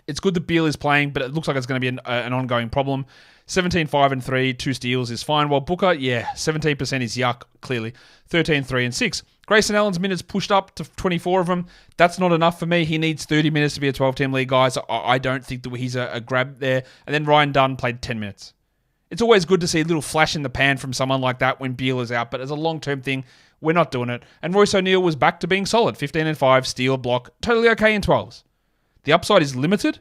A: It's good that Beal is playing, but it looks like it's going to be an ongoing problem. 17, 5, and 3, 2 steals is fine. While Booker, 17% is yuck, clearly. 13, 3, and 6. Grayson Allen's minutes pushed up to 24 of them. That's not enough for me. He needs 30 minutes to be a 12-team league guy, so I don't think that he's a grab there. And then Ryan Dunn played 10 minutes. It's always good to see a little flash in the pan from someone like that when Beal is out, but as a long-term thing, we're not doing it. And Royce O'Neal was back to being solid. 15 and 5, steal, block, totally okay in 12s. The upside is limited,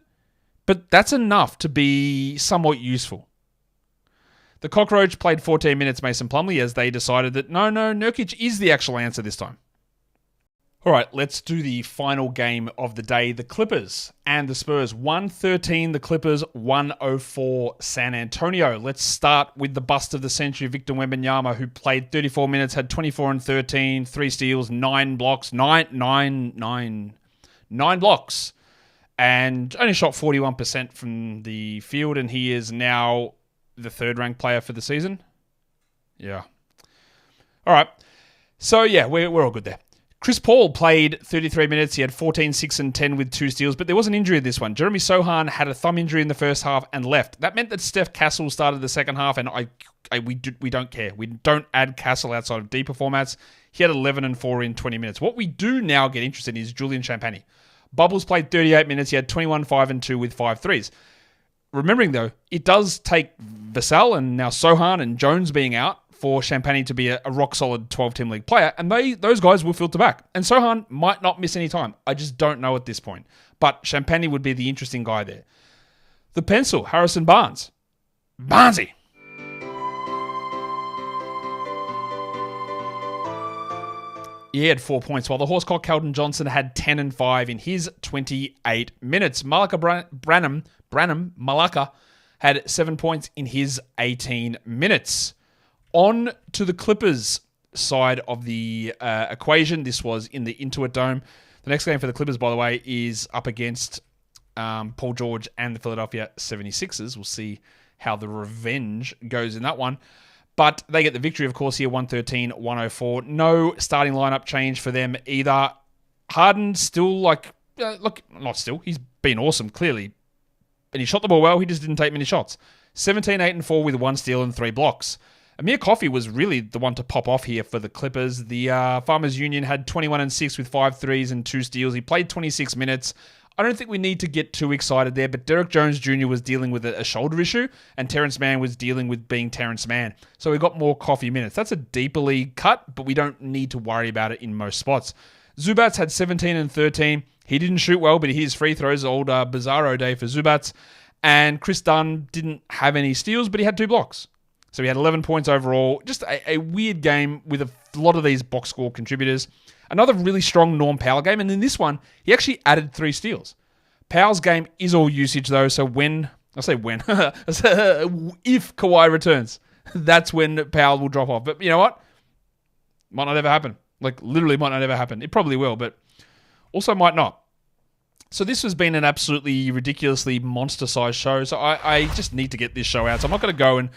A: but that's enough to be somewhat useful. The Cockroach played 14 minutes, Mason Plumlee, as they decided that no, Nurkic is the actual answer this time. All right, let's do the final game of the day. The Clippers and the Spurs. 113 the Clippers, 104 San Antonio. Let's start with the bust of the century, Victor Wembanyama, who played 34 minutes, had 24 and 13, 3 steals, 9 blocks, 9 blocks, and only shot 41% from the field, and he is now the 3rd-ranked player for the season. Yeah. All right. So, yeah, we're all good there. Chris Paul played 33 minutes. He had 14, 6, and 10 with 2 steals, but there was an injury in this one. Jeremy Sohan had a thumb injury in the first half and left. That meant that Steph Castle started the second half, and we don't care. We don't add Castle outside of deeper formats. He had 11 and 4 in 20 minutes. What we do now get interested in is Julian Champagnie. Bubbles played 38 minutes. He had 21, 5, and 2 with 5 threes. Remembering, though, it does take Vassell and now Sohan and Jones being out for Champagnie to be a rock-solid 12-team league player, and those guys will filter back. And Sohan might not miss any time. I just don't know at this point. But Champagnie would be the interesting guy there. The pencil, Harrison Barnes. Barnesy! He had 4 points, while the horsecock Keldon Johnson had 10 and 5 in his 28 minutes. Branham Malaka had 7 points in his 18 minutes. On to the Clippers side of the equation. This was in the Intuit Dome. The next game for the Clippers, by the way, is up against Paul George and the Philadelphia 76ers. We'll see how the revenge goes in that one. But they get the victory, of course, here, 113-104. No starting lineup change for them either. Harden still, not still. He's been awesome, clearly. And he shot the ball well. He just didn't take many shots. 17, 8, and 4 with 1 steal and 3 blocks. Amir Coffey was really the one to pop off here for the Clippers. The Farmers Union had 21 and 6 with 5 threes and 2 steals. He played 26 minutes. I don't think we need to get too excited there, but Derek Jones Jr. was dealing with a shoulder issue, and Terrence Mann was dealing with being Terrence Mann. So we got more Coffey minutes. That's a deeper league cut, but we don't need to worry about it in most spots. Zubats had 17 and 13. He didn't shoot well, but his free throws, old Bizarro day for Zubats. And Chris Dunn didn't have any steals, but he had 2 blocks. So he had 11 points overall. Just a weird game with a lot of these box score contributors. Another really strong Norm Powell game. And in this one, he actually added 3 steals. Powell's game is all usage, though. So if Kawhi returns, that's when Powell will drop off. But you know what? Might not ever happen. Literally might not ever happen. It probably will, but also might not. So this has been an absolutely ridiculously monster-sized show. So I just need to get this show out. So I'm not going to go and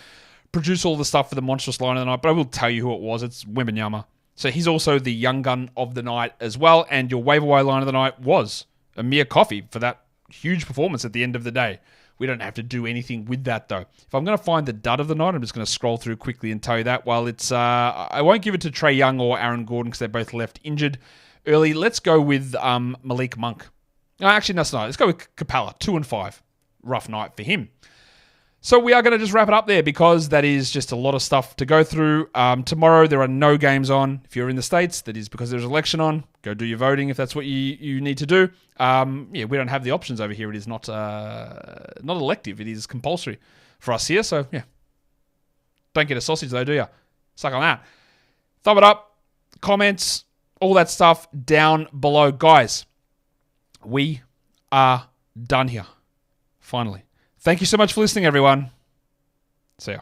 A: produce all the stuff for the monstrous line of the night, but I will tell you who it was. It's Wembanyama. So he's also the young gun of the night as well. And your waiver wire line of the night was Amir Coffey for that huge performance at the end of the day. We don't have to do anything with that, though. If I'm going to find the dud of the night, I'm just going to scroll through quickly and tell you that. Well, it's I won't give it to Trae Young or Aaron Gordon because they're both left injured early. Let's go with Malik Monk. No, actually, that's not. Let's go with Capella, 2 and 5. rough night for him. So we are going to just wrap it up there because that is just a lot of stuff to go through. Tomorrow there are no games on. If you're in the States, that is because there's an election on. Go do your voting if that's what you need to do. We don't have the options over here. It is not elective. It is compulsory for us here. So, yeah. Don't get a sausage though, do you? Suck on that. Thumb it up, comments, all that stuff down below. Guys, we are done here. Finally. Thank you so much for listening, everyone. See ya.